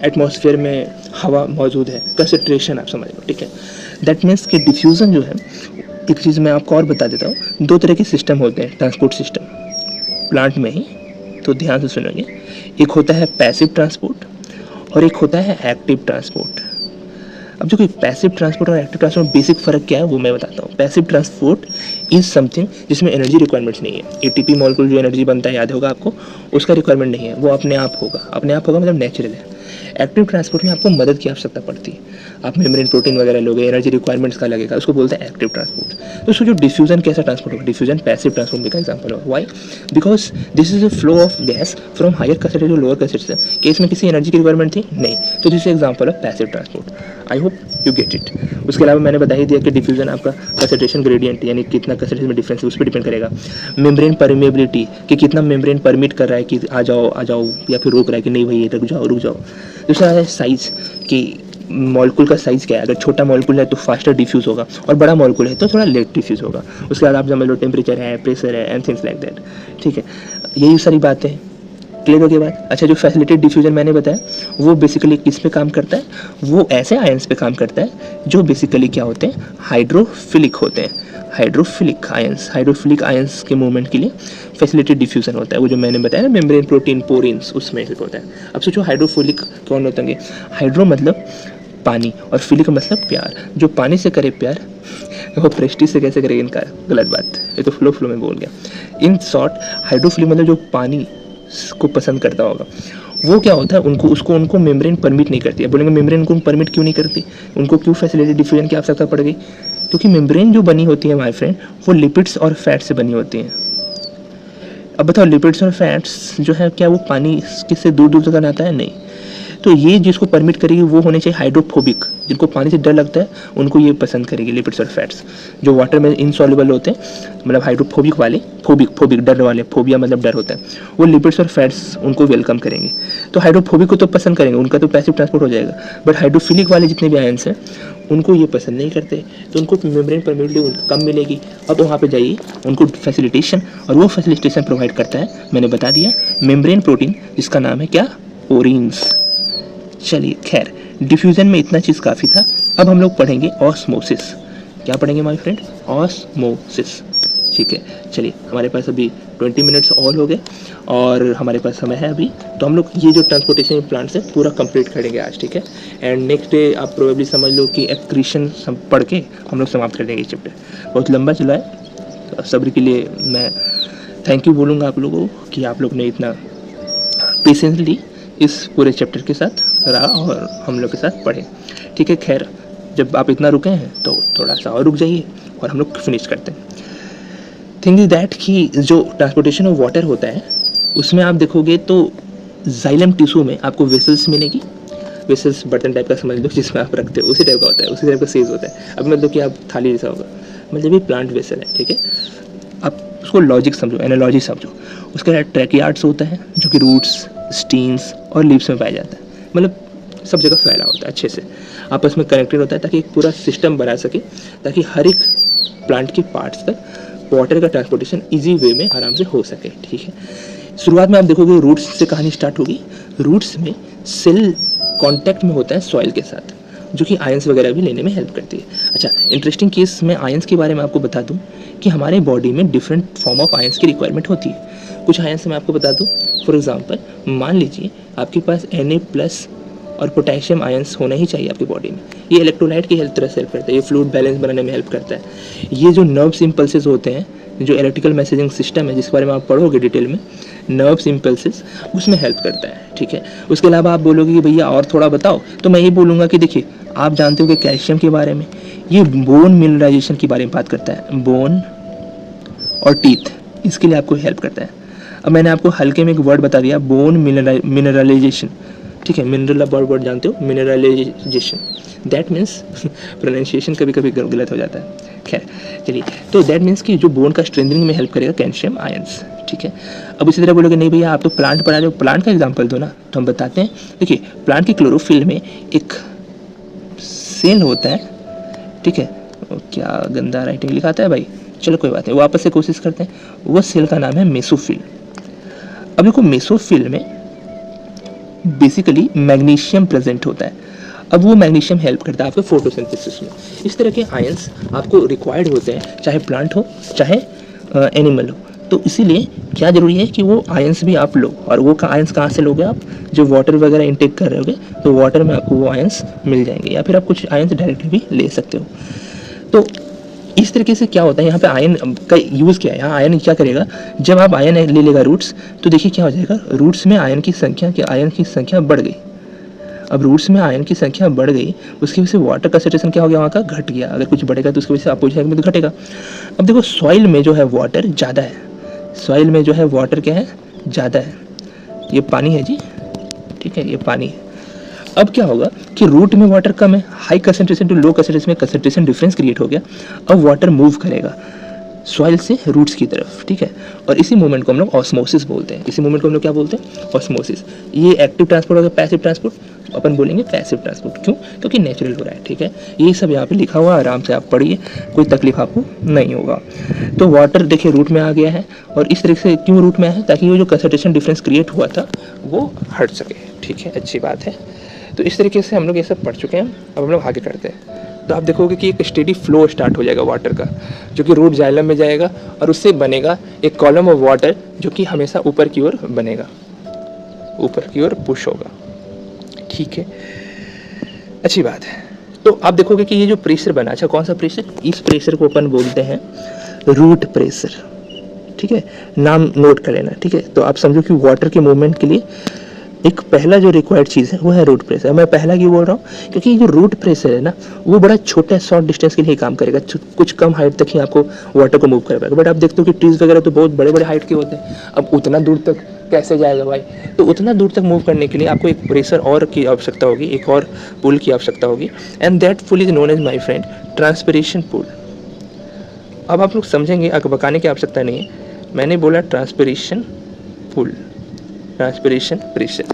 एटमॉस्फेयर में हवा मौजूद है, कंसंट्रेशन आप समझ लो। ठीक है, दैट मीन्स कि डिफ्यूज़न जो है, एक चीज़ मैं आपको और बता देता हूँ, दो तरह के सिस्टम होते हैं ट्रांसपोर्ट सिस्टम प्लांट में ही, तो ध्यान से सुनेंगे। एक होता है पैसिव ट्रांसपोर्ट और एक होता है एक्टिव ट्रांसपोर्ट। अब जो कि पैसिव ट्रांसपोर्ट और एक्टिव ट्रांसपोर्ट में बेसिक फ़र्क क्या है वो मैं बताता हूँ। पैसिव ट्रांसपोर्ट इज़ समथिंग जिसमें एनर्जी रिक्वायरमेंट्स नहीं है। एटीपी मॉलिक्यूल जो एनर्जी बनता है, याद होगा आपको, उसका रिक्वायरमेंट नहीं है, वो अपने आप होगा। अपने आप होगा मतलब नेचुरल है। एक्टिव ट्रांसपोर्ट में आपको मदद की आवश्यकता पड़ती है। आप मेम्ब्रेन प्रोटीन वगैरह लोगे, एनर्जी रिक्वायरमेंट्स का लगेगा, उसको बोलते हैं एक्टिव ट्रांसपोर्ट। तो उसको जो डिफ्यूजन कैसा ट्रांसपोर्ट होगा, डिफ्यूजन पैसिव ट्रांसपोर्ट का एग्जांपल होगा। Why? Because this is a flow of gas from higher concentration to lower concentration. Case में किसी एनर्जी की रिक्वायरमेंट थी नहीं, तो this is example of passive transport. I hope you get it. उसके अलावा मैंने बता ही दिया कि डिफ्यूजन आपका कंसंट्रेशन ग्रेडियंट यानी कितना कंसंट्रेशन में डिफरेंस है उस पर डिपेंड करेगा। मेम्ब्रेन परमेबिलिटी कि कितना मेम्ब्रेन परमिट कर रहा है कि आ जाओ या फिर रोक रहा है कि नहीं भाई रुक जाओ। दूसरा है साइज कि मॉलिक्यूल का साइज़ क्या है। अगर छोटा मॉलिक्यूल है तो फास्टर डिफ्यूज़ होगा और बड़ा मॉलिक्यूल है तो थोड़ा लेट डिफ्यूज़ होगा। उसके बाद आप समझ लो टेम्परेचर है, प्रेशर है एंड थिंग्स लाइक दैट। ठीक है, यही सारी बातें हैं। क्लियर हो गई बात? अच्छा, जो फैसिलिटेटेड डिफ्यूजन मैंने बताया वो बेसिकली किस पे काम करता है, वो ऐसे आयंस पे काम करता है जो बेसिकली क्या होते हैं, हाइड्रोफिलिक होते हैं। हाइड्रोफिलिक आयंस के मूवमेंट के लिए फैसिलिटेटेड डिफ्यूजन होता है। वो जो मैंने बताया ना, मेम्ब्रेन प्रोटीन पोरिन्स, उसमें से होता है। अब सोचो हाइड्रोफिलिक कौन होते हैं? हाइड्रो मतलब पानी और फिलिक मतलब प्यार। जो पानी से करे प्यार वो प्रेस्टीज से कैसे करेगा इनकार? गलत बात, ये तो फ्लो में बोल गया। इन शॉर्ट हाइड्रोफिलिक मतलब जो पानी को पसंद करता होगा, वो क्या होता है, उनको मेम्ब्रेन परमिट नहीं करती है। बोलेंगे मेम्ब्रेन उनको परमिट क्यों नहीं करती, उनको क्यों फैसिलिटेटेड डिफ्यूजन की आवश्यकता पड़ गई? क्योंकि मेम्ब्रेन जो बनी होती है माय फ्रेंड, वो लिपिड्स और फैट से बनी होती हैं। अब बताओ, लिपिड्स और फैट्स जो है क्या वो पानी किससे दूर तक आता है? नहीं। तो ये जिसको परमिट करेगी वो होने चाहिए हाइड्रोफोबिक। जिनको पानी से डर लगता है उनको ये पसंद करेगी लिपिड्स और फैट्स। जो वाटर में इनसॉल्युबल होते हैं, मतलब हाइड्रोफोबिक वाले, फोबिक डर वाले, फोबिया मतलब डर होता है, वो लिपिड्स और फैट्स उनको वेलकम करेंगे। तो हाइड्रोफोबिक को तो पसंद करेंगे, उनका तो पैसिव ट्रांसपोर्ट हो जाएगा। बट हाइड्रोफिलिक वाले जितने भी आयंस हैं उनको ये पसंद नहीं करते, तो उनको मेम्ब्रेन परमिटिविटी कम मिलेगी। अब वहाँ पे जाइए उनको फैसिलिटेशन, और वो फैसिलिटेशन प्रोवाइड करता है, मैंने बता दिया, मेम्ब्रेन प्रोटीन जिसका नाम है क्या, पोरिन्स। चलिए खैर, डिफ्यूजन में इतना चीज़ काफ़ी था। अब हम लोग पढ़ेंगे ऑस्मोसिस। क्या पढ़ेंगे माय फ्रेंड? ऑस्मोसिस। ठीक है, चलिए हमारे पास अभी 20 मिनट्स और हो गए और हमारे पास समय है अभी, तो हम लोग ये जो ट्रांसपोर्टेशन प्लांट्स है पूरा कंप्लीट करेंगे आज। ठीक है, एंड नेक्स्ट डे आप प्रोबेबली समझ लो कि एक्रीशन पढ़ के हम लोग समाप्त कर देंगे ये चैप्टर। बहुत लंबा चला है, तो सब्र के लिए मैं थैंक यू बोलूँगा आप लोगों को कि आप लोग ने इतना पेशेंसली इस पूरे चैप्टर के साथ रहा और हम लोग के साथ पढ़े। ठीक है, खैर जब आप इतना रुके हैं तो थोड़ा सा और रुक जाइए और हम लोग फिनिश करते हैं। थिंग इज दैट कि जो ट्रांसपोर्टेशन ऑफ वाटर होता है उसमें आप देखोगे तो जाइलम टिश्यू में आपको वेसल्स मिलेगी। वेसल्स बर्तन टाइप का समझ लो जिसमें आप रखते हो, उसी टाइप का होता है, उसी टाइप का सेज होता है। अब मतलब कि आप थाली जैसा होगा, मतलब ये प्लांट वेसल है। ठीक है, आप उसको लॉजिक समझो, एनालॉजी समझो। उसके बाद ट्रैकियार्ड्स होता है जो कि रूट्स, स्टीन्स और लीव्स में पाया जाता है, मतलब सब जगह फैला होता है, अच्छे से आपस में कनेक्टेड होता है ताकि एक पूरा सिस्टम बना सके, ताकि हर एक प्लांट के पार्ट्स तक वाटर का ट्रांसपोर्टेशन इजी वे में आराम से हो सके। ठीक है, शुरुआत में आप देखोगे रूट्स से कहानी स्टार्ट होगी। रूट्स में सेल कांटेक्ट में होता है सॉइल के साथ, जो कि आयंस वगैरह भी लेने में हेल्प करती है। अच्छा, इंटरेस्टिंग केस में आयंस के बारे में आपको बता दूं कि हमारे बॉडी में डिफरेंट फॉर्म ऑफ आयंस की रिक्वायरमेंट होती है। कुछ आयंस मैं आपको बता दूं, फॉर एग्जांपल मान लीजिए आपके पास Na+ और पोटेशियम आयंस होना ही चाहिए आपकी बॉडी में। ये इलेक्ट्रोलाइट की तरह से हेल्प करता है, ये फ्लूइड बैलेंस बनाने में हेल्प करता है। ये जो नर्व्स इम्पल्सेस होते हैं, जो इलेक्ट्रिकल मैसेजिंग सिस्टम है जिसके बारे में आप पढ़ोगे डिटेल में, नर्व्स इम्पल्सेस, उसमें हेल्प करता है। ठीक है, उसके अलावा आप बोलोगे कि भैया और थोड़ा बताओ, तो मैं ये बोलूँगा कि देखिए आप जानते हो कि कैल्शियम के बारे में, ये बोन मिनरलाइजेशन के बारे में बात करता है, बोन और टीथ, इसके लिए आपको हेल्प करता है। अब मैंने आपको हल्के में एक वर्ड बता दिया, बोन मिनरलाइजेशन, ठीक है, मिनरल आप वर्ड जानते हो, मिनरलाइजेशन, दैट मीन्स प्रोनाउंसिएशन कभी कभी गलत हो जाता है। खैर चलिए, तो दैट मीन्स कि जो बोन का स्ट्रेंथनिंग में हेल्प करेगा कैल्शियम आयंस। ठीक है, अब इसी तरह बोलोगे नहीं भैया आप तो प्लांट पढ़ा रहे हो, प्लांट का एग्जांपल दो ना, तो हम बताते हैं। देखिए प्लांट की क्लोरोफिल में एक सेल होता है, ठीक है, क्या गंदा राइटिंग लिखाता है भाई, चलो कोई बात नहीं, वापस से कोशिश करते हैं। वो सेल का नाम है मेसोफिल। अब देखो मेसोफिल में बेसिकली मैग्नीशियम प्रेजेंट होता है। अब वो मैग्नीशियम हेल्प करता है आपके फोटोसिंथेसिस में। इस तरह के आयंस आपको रिक्वायर्ड होते हैं, चाहे प्लांट हो चाहे एनिमल हो। तो इसीलिए क्या जरूरी है कि वो आयंस भी आप लो, और वो आयंस कहाँ से लोगे आप, जो वाटर वगैरह इंटेक कर रहे होगे तो वाटर में आपको वो आयंस मिल जाएंगे, या फिर आप कुछ आयंस डायरेक्टली भी ले सकते हो। तो इस तरीके से क्या होता है, यहाँ पे आयन का यूज़ क्या है, यहाँ आयन क्या करेगा, जब आप आयन ले लेगा रूट्स, तो देखिए क्या हो जाएगा, रूट्स में आयन की संख्या बढ़ गई। अब रूट्स में आयन की संख्या बढ़ गई, उसकी वजह से वाटर कंसंट्रेशन क्या हो गया, वहाँ का घट गया। अगर कुछ बढ़ेगा तो उसकी वजह से अपोजिट में तो घटेगा। अब देखो सॉइल में जो है वाटर ज़्यादा है, सॉइल में जो है वाटर क्या है, ज़्यादा है, ये पानी है जी, ठीक है, ये पानी है। अब क्या होगा कि रूट में वाटर कम है, high concentration to low concentration में कंसंट्रेशन डिफरेंस क्रिएट हो गया। अब वाटर मूव करेगा सॉइल से रूट्स की तरफ, ठीक है, और इसी मूवमेंट को हम लोग ऑस्मोसिस बोलते हैं। इसी मूवमेंट को हम लोग क्या बोलते हैं, ऑस्मोसिस। ये एक्टिव ट्रांसपोर्ट होगा, पैसिव ट्रांसपोर्ट अपन बोलेंगे पैसिव ट्रांसपोर्ट। क्यों, क्योंकि नेचुरल हो रहा है, ठीक है। ये सब यहाँ पे लिखा हुआ, आराम से आप पढ़िए, कोई तकलीफ आपको नहीं होगा। तो वाटर देखिए रूट में आ गया है, और इस तरीके से क्यों रूट में है, ताकि वो जो कंसंट्रेशन डिफरेंस क्रिएट हुआ था वो हट सके, ठीक है, अच्छी बात है। तो इस तरीके से हम लोग ये सब पढ़ चुके हैं। अब हम लोग आगे करते हैं, तो आप देखोगे कि एक स्टेडी फ्लो स्टार्ट हो जाएगा वाटर का, जो कि रूट जाइलम में जाएगा, और उससे बनेगा एक कॉलम ऑफ वाटर जो कि हमेशा ऊपर की ओर बनेगा, ऊपर की ओर पुश होगा, ठीक है, अच्छी बात है। तो आप देखोगे कि ये जो प्रेशर बना, अच्छा कौन सा प्रेशर, इस प्रेशर को अपन बोलते हैं रूट प्रेशर, ठीक है, नाम नोट कर लेना, ठीक है। तो आप समझो कि वाटर के मूवमेंट के लिए एक पहला जो रिक्वायर्ड चीज़ है वो है रूट प्रेशर। मैं पहला क्यों बोल रहा हूँ, क्योंकि जो रूट प्रेशर है ना, वो बड़ा छोटा शॉर्ट डिस्टेंस के लिए काम करेगा, कुछ कम हाइट तक ही आपको वाटर को मूव कर पाएगा। बट आप देखते हो कि ट्रीज वगैरह तो बहुत बड़े बड़े हाइट के होते हैं, अब उतना दूर तक कैसे जाएगा भाई। तो उतना दूर तक मूव करने के लिए आपको एक प्रेशर और की आवश्यकता होगी, एक और पुल की आवश्यकता होगी, and that pull is known as my friend transpiration pull. अब आप लोग समझेंगे, अकबकाने की आवश्यकता नहीं है, मैंने बोला ट्रांसपिरेशन पुल, ट्रांसपिरेशन प्रेशर।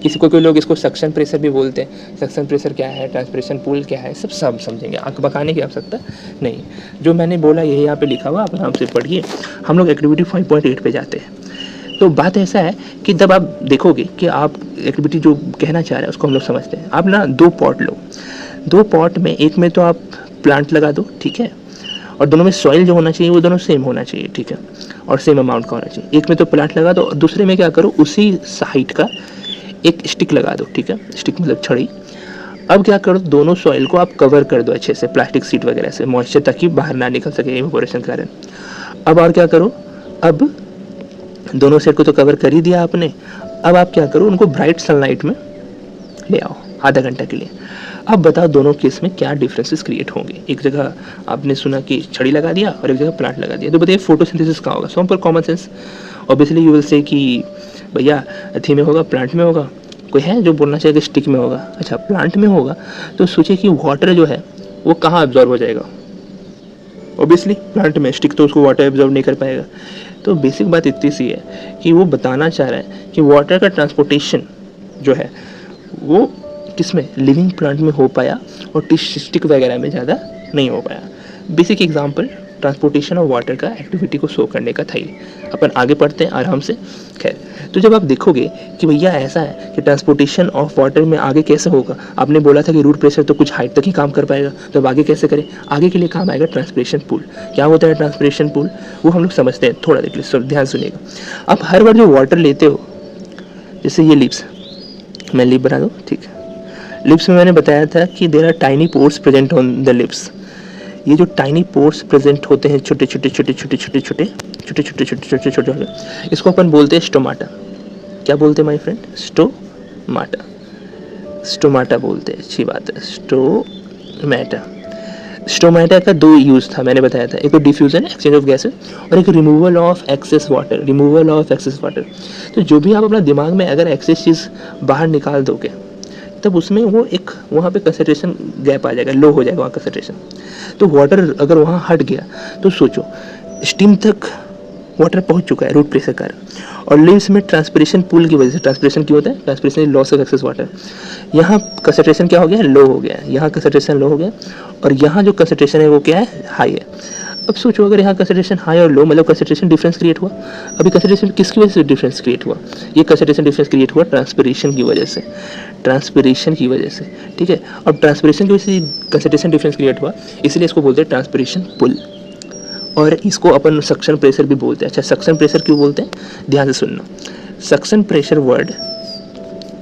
किसी कोई लोग इसको सक्शन प्रेशर भी बोलते हैं। सक्शन प्रेशर क्या है, ट्रांसपिरेशन पुल क्या है, सब समझेंगे, आंख बकाने की आवश्यकता नहीं। जो मैंने बोला यही यहाँ पे लिखा हुआ, आप आराम से पढ़िए। हम लोग एक्टिविटी 5.8 पे जाते हैं। तो बात ऐसा है कि जब आप देखोगे कि आप एक्टिविटी जो कहना चाह रहे हैं उसको हम लोग समझते हैं। आप ना 2 पॉट लो, 2 पॉट में एक में तो आप प्लांट लगा दो, ठीक है, और दोनों में सॉइल जो होना चाहिए वो दोनों सेम होना चाहिए, ठीक है, और सेम अमाउंट का होना चाहिए। एक में तो प्लांट लगा दो, दूसरे में क्या करो, उसी हाइट का एक स्टिक लगा दो, ठीक है, स्टिक मतलब छड़ी। अब क्या करो, दोनों सॉइल को आप कवर कर दो अच्छे से प्लास्टिक सीट वगैरह से, मॉइस्चर ताकि बाहर ना निकल सके इवेपोरेशन के कारण। अब और क्या करो, अब दोनों साइड को तो कवर कर ही दिया आपने, अब आप क्या करो, उनको ब्राइट सनलाइट में ले आओ आधा घंटा के लिए। अब बताओ दोनों केस में क्या डिफरेंसेस क्रिएट होंगे। एक जगह आपने सुना कि छड़ी लगा दिया और एक जगह प्लांट लगा दिया, तो बताइए फोटोसिंथेसिस कहाँ होगा। Simple common sense, obviously you will say कि भैया अथी में होगा, प्लांट में होगा। कोई है जो बोलना चाहिए कि स्टिक में होगा, अच्छा प्लांट में होगा, तो सोचिए कि वाटर जो है वो कहाँ एब्जॉर्ब हो जाएगा, ऑब्वियसली प्लांट में। स्टिक तो उसको वाटर एब्जॉर्ब नहीं कर पाएगा। तो बेसिक बात इतनी सी है कि वो बताना चाह रहा है कि वाटर का ट्रांसपोर्टेशन जो है वो किसमें, लिविंग प्लांट में हो पाया, और स्टिक वगैरह में ज़्यादा नहीं हो पाया। Basic example transportation of water का एक्टिविटी को शो करने का था ही। अपन आगे पढ़ते हैं आराम से। खैर, तो जब आप देखोगे कि भैया ऐसा है कि ट्रांसपोर्टेशन ऑफ वाटर में आगे कैसे होगा, आपने बोला था कि रूट प्रेशर तो कुछ हाइट तक ही काम कर पाएगा, तो अब आगे कैसे करें, आगे के लिए काम आएगा ट्रांसपिरेशन पुल। क्या होता है ट्रांसपिरेशन पुल, वो हम लोग समझते हैं, थोड़ा देख लीजिए, ध्यान सुनिएगा। आप हर बार जो वाटर लेते हो, जैसे ये लिप्स, मैं लिप बना दूँ, ठीक है, लिप्स में मैंने बताया था कि there are tiny pores present on the lips. ये जो टाइनी पोर्स प्रेजेंट होते हैं, छोटे छोटे छोटे छोटे छोटे छोटे छोटे छोटे छोटे छोटे छोटे, इसको अपन बोलते हैं स्टोमाटा। क्या बोलते हैं माय फ्रेंड, स्टोमाटा, स्टोमाटा बोलते हैं, अच्छी बात है, स्टोमाटा। स्टोमाटा का दो यूज़ था, मैंने बताया था, एक तो डिफ्यूज़न एक्सचेंज ऑफ गैसेस और एक रिमूवल ऑफ एक्सेस वाटर। तो जो भी आप अपना दिमाग में अगर एक्सेस चीज़ बाहर निकाल दोगे तब उसमें वो एक वहाँ पे कंसंट्रेशन गैप आ जाएगा, लो हो जाएगा वहाँ कंसंट्रेशन। तो वाटर अगर वहाँ हट गया तो सोचो स्टीम तक वाटर पहुँच चुका है रूट प्रेशर के कारण, और लीव्स में ट्रांसपिरेशन पूल की वजह से, ट्रांसपिरेशन क्यों होता है, transpiration loss of excess water, यहाँ कंसंट्रेशन क्या हो गया, लो हो गया, यहाँ कंसंट्रेशन लो हो गया, और यहाँ जो कंसंट्रेशन है वो क्या है, हाई है। अब सोचो अगर यहाँ कंसंट्रेशन हाई और लो, मतलब कंसंट्रेशन डिफरेंस क्रिएट हुआ। अभी कंसंट्रेशन किसकी वजह से डिफरेंस क्रिएट हुआ, ये कंसंट्रेशन डिफरेंस क्रिएट हुआ ट्रांसपिरेशन की वजह से, ठीक है। अब ट्रांसपिरेशन की वजह से कंसंट्रेशन डिफरेंस क्रिएट हुआ, इसलिए इसको बोलते हैं ट्रांसपिरेशन पुल, और इसको अपन सक्शन प्रेशर भी बोलते हैं। अच्छा, सक्शन प्रेशर क्यों बोलते हैं, ध्यान से सुनना। सक्शन प्रेशर वर्ड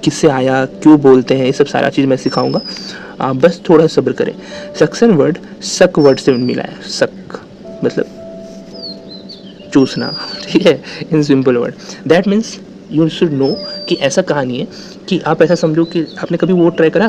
किससे आया, क्यों बोलते हैं, ये सब सारा चीज़ मैं सिखाऊंगा, आप बस थोड़ा सब्र करें। सक्शन वर्ड सक वर्ड से मिला है, सक मतलब चूसना, ठीक है, in simple word. That means you should know कि ऐसा कहानी है कि आप ऐसा समझो कि आपने कभी वो ट्राई करा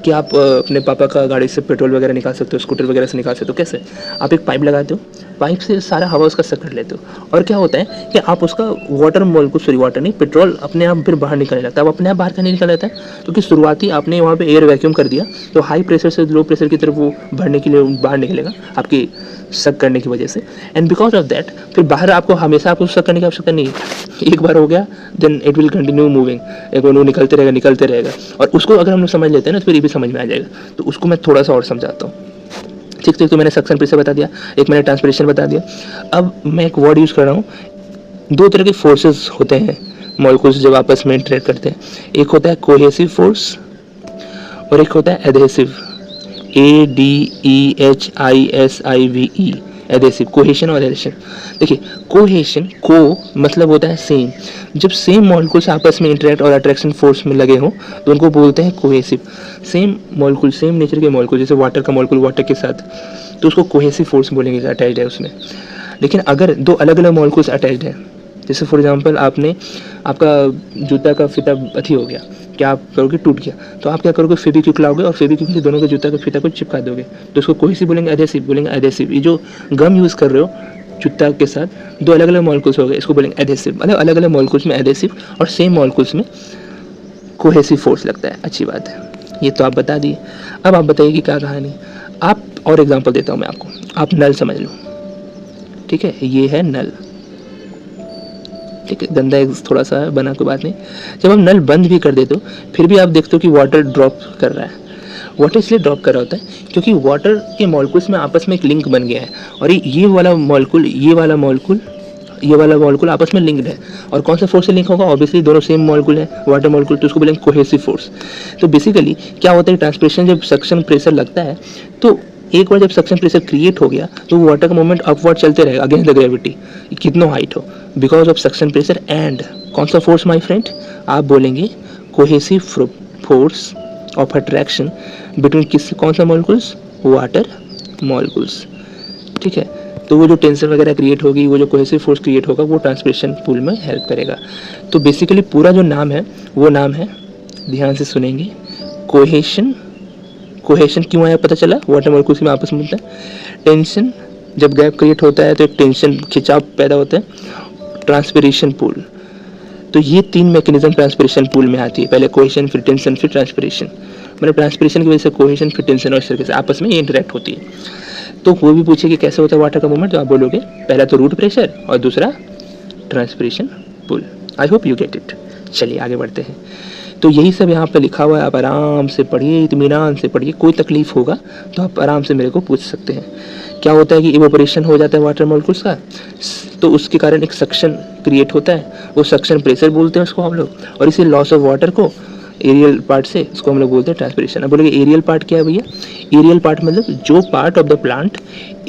कि आप अपने पापा का गाड़ी से पेट्रोल वगैरह निकाल सकते हो, स्कूटर वगैरह से निकाल सकते हो। कैसे, आप एक पाइप लगाते हो, पाइप से सारा हवा उसका सक कर लेते हो, और क्या होता है कि आप उसका वाटर मॉलिक्यूल, सॉरी वाटर नहीं, पेट्रोल अपने आप फिर बाहर निकलने लगता है। अब अपने आप बाहर नहीं निकल जाता है क्योंकि शुरुआती आपने वहाँ पे एयर वैक्यूम कर दिया, तो हाई प्रेशर से लो प्रेशर की तरफ वो भरने के लिए बाहर निकलेगा आपकी सक करने की वजह से, एंड बिकॉज ऑफ दैट फिर बाहर आपको हमेशा आपको सक करने की आवश्यकता नहीं है। एक बार हो गया then it will continue moving, एक बार वो निकलते रहेगा, और उसको अगर हम लोग समझ लेते हैं ना तो फिर ये भी समझ में आ जाएगा। तो उसको मैं थोड़ा सा और समझाता हूँ, ठीक है। तो मैंने सक्शन प्रेशर बता दिया, एक मैंने ट्रांसपिरेशन बता दिया। अब मैं एक वर्ड यूज़ कर रहा हूँ, दो तरह के फोर्सेस होते हैं मॉलिक्यूल्स जब आपस में इंटरेक्ट करते हैं, एक होता है कोहेसिव फोर्स और एक होता है एडहेसिव, ADEHISIVE, एडेसिव, कोहेशन और एडेशन। देखिए कोहेशन, को मतलब होता है सेम, जब सेम मॉलिक्यूल्स आपस में इंटरेक्ट और अट्रैक्शन फोर्स में लगे हों तो उनको बोलते हैं cohesive. Same molecule, same nature के मॉलिक्यूल, जैसे वाटर का मॉलिक्यूल वाटर के साथ, तो उसको कोहेसिव फोर्स बोलेंगे, अटैच्ड है उसमें। लेकिन अगर दो अलग अलग मॉलिक्यूल्स अटैच्ड हैं, जैसे फॉर एग्जांपल आपने, आपका जूता का फीता अथी हो गया, क्या आप करोगे, टूट गया, तो आप क्या करोगे, फेविक्विक लाओगे और फेविक्विक से दोनों के जूता का फीता को चिपका दोगे, तो उसको कोहेसिव बोलेंगे, एडेसिव। ये जो गम यूज़ कर रहे हो जूता के साथ, दो अलग अलग मॉलिक्यूल्स हो गए, इसको बोलेंगे एडेसिव, मतलब अलग अलग मॉलिक्यूल्स में एडेसिव और सेम मॉलिक्यूल्स में कोहेसिव फोर्स लगता है। अच्छी बात है, ये तो आप बता दिए। अब आप बताइए कि क्या कहानी। आप और एग्जाम्पल देता हूँ मैं आपको, आप नल समझ लो, ठीक है, ये है नल, ठीक है, गंदा एक थोड़ा सा बना, कोई बात नहीं। जब हम नल बंद भी कर देते हो फिर भी आप देखते हो कि वाटर ड्रॉप कर रहा है। वाटर इसलिए ड्रॉप कर रहा होता है क्योंकि वाटर के मॉलिक्यूल्स में आपस में एक लिंक बन गया है, और ये वाला मॉलिक्यूल आपस में लिंक्ड है। और कौन सा फोर्स से लिंक होगा, ऑब्वियसली दोनों सेम मॉलिक्यूल है, वाटर मॉलिक्यूल, तो उसको बोलेंगे कोहेसिव फोर्स। तो बेसिकली क्या होता है, ट्रांसपिरेशन जब सक्शन प्रेशर लगता है तो एक बार जब सक्शन प्रेशर क्रिएट हो गया तो वाटर का मूवमेंट अपवर्ड चलते रहेगा अगेंस्ट द ग्रेविटी, कितना हाइट हो, because of suction pressure. And कौन सा फोर्स माय फ्रेंड, आप बोलेंगे cohesive force of attraction between किस, कौन सा मॉलिक्यूल्स, वाटर मॉलिक्यूल्स, ठीक है। तो वो जो टेंशन वगैरह क्रिएट होगी, वो जो कोहेसिव फोर्स क्रिएट होगा, वो ट्रांसपिरेशन पूल में हेल्प करेगा। तो बेसिकली पूरा जो नाम है वो नाम है, ध्यान से सुनेंगे, कोहेशन। कोहेशन क्यों आया पता चला, वाटर मॉलिक्यूल्स में आपस में मिलता है। टेंशन, जब गैप क्रिएट होता है तो एक टेंशन, खिंचाव पैदा होता है। ट्रांसपिरेशन पूल, तो ये तीन मैकेनिज्म ट्रांसपिरेशन पूल में आती है, पहले कोहेशन, फिर टेंशन, फिर ट्रांसपिरेशन। मतलब ट्रांसपिरेशन की वजह से कोहेशन, फिर टेंशन, और इस तरीके से आपस में ये इंटरेक्ट होती है। तो वो भी पूछे कि कैसे होता है वाटर का मूवमेंट, तो आप बोलोगे पहला तो रूट प्रेशर और दूसरा transpiration pool. I hope you get it. चलिए आगे बढ़ते हैं। तो यही सब यहाँ पे लिखा हुआ है, आप आराम से पढ़िए, इत्मीनान से पढ़िए, कोई तकलीफ होगा तो आप आराम से मेरे को पूछ सकते हैं। क्या होता है कि इवेपोरेशन हो जाता है वाटर मॉलिक्यूल्स का, तो उसके कारण एक सक्शन क्रिएट होता है, वो सक्शन प्रेशर बोलते हैं उसको हम लोग, और इसी लॉस ऑफ वाटर को एरियल पार्ट से उसको हम लोग बोलते हैं ट्रांसपिरेशन। अब बोलेंगे एरियल पार्ट क्या है भैया, एरियल पार्ट मतलब जो part of the plant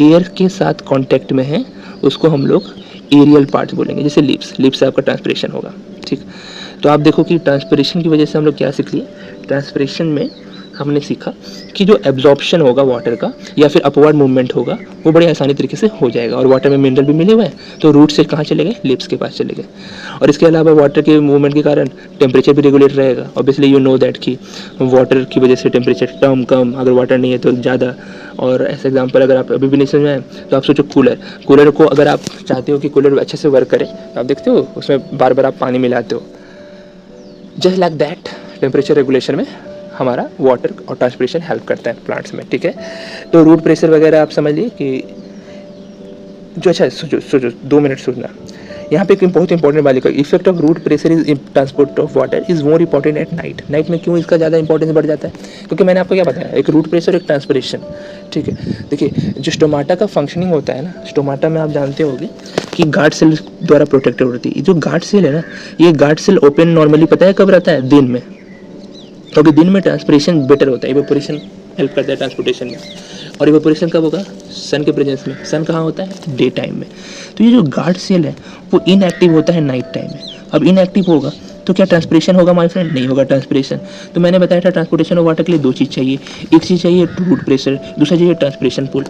air के साथ कांटेक्ट में है उसको हम लोग एरियल पार्ट बोलेंगे, जैसे लिप्स से आपका ट्रांसपिरेशन होगा, ठीक। तो आप देखो कि ट्रांसपिरेशन की वजह से हम लोग क्या सीख लिए, ट्रांसपिरेशन में हमने सीखा कि जो एब्जॉर्प्शन होगा वाटर का या फिर अपवर्ड मूवमेंट होगा वो बड़ी आसानी तरीके से हो जाएगा। और वाटर में मिनरल भी मिले हुए हैं तो रूट से कहाँ चले गए, लिप्स के पास चले गए। और इसके अलावा वाटर के मूवमेंट के कारण टेम्परेचर भी रेगुलेट रहेगा। ऑब्वियसली यू नो दैट कि वाटर की वजह से टेम्परेचर कम, अगर वाटर नहीं है तो ज़्यादा। और ऐसे एग्जाम्पल अगर आप अभी भी नहीं समझ में आए तो आप सोचो कूलर को अगर आप चाहते हो कि कूलर अच्छे से वर्क करे तो आप देखते हो उसमें बार बार आप पानी मिलाते हो। Just like that temperature regulation में हमारा वाटर और ट्रांसपिरेशन हेल्प करता है प्लांट्स में, ठीक है। तो रूट प्रेशर वगैरह आप समझ लिए कि जो अच्छा सोचो 2 मिनट सोचना। यहाँ पे एक बहुत इंपॉर्टेंट बात लिखा, effect of root pressure is transport of water is more important at night. Night में क्यों इसका ज़्यादा इंपॉर्टेंस बढ़ जाता है? क्योंकि मैंने आपको क्या बताया, एक रूट प्रेशर एक ट्रांसपिरेशन, ठीक है। देखिए जो स्टोमाटा का फंक्शनिंग होता है ना, स्टोमाटा में आप जानते होंगे कि गार्ड सेल द्वारा प्रोटेक्टेड होती है। जो गार्ड सेल है ना, ये गार्ड सेल ओपन नॉर्मली पता है कब रहता है, दिन में, क्योंकि दिन में ट्रांसपिरेशन बेटर होता है, इवेपोरेशन हेल्प करता है ट्रांसपोर्टेशन में। और इवेपोरेशन कब होगा, सन के प्रेजेंस में। सन कहाँ होता है, डे टाइम में। तो ये जो गार्ड सेल है वो इनएक्टिव होता है नाइट टाइम में। अब इनएक्टिव होगा तो क्या ट्रांसपिरेशन होगा माय फ्रेंड? नहीं होगा ट्रांसपिरेशन। तो मैंने बताया था ट्रांसपोर्टेशन ऑफ वाटर के लिए 2 चीज़ चाहिए, एक चीज़ चाहिए रूट प्रेशर, दूसरा चाहिए ट्रांसपिरेशन पुल।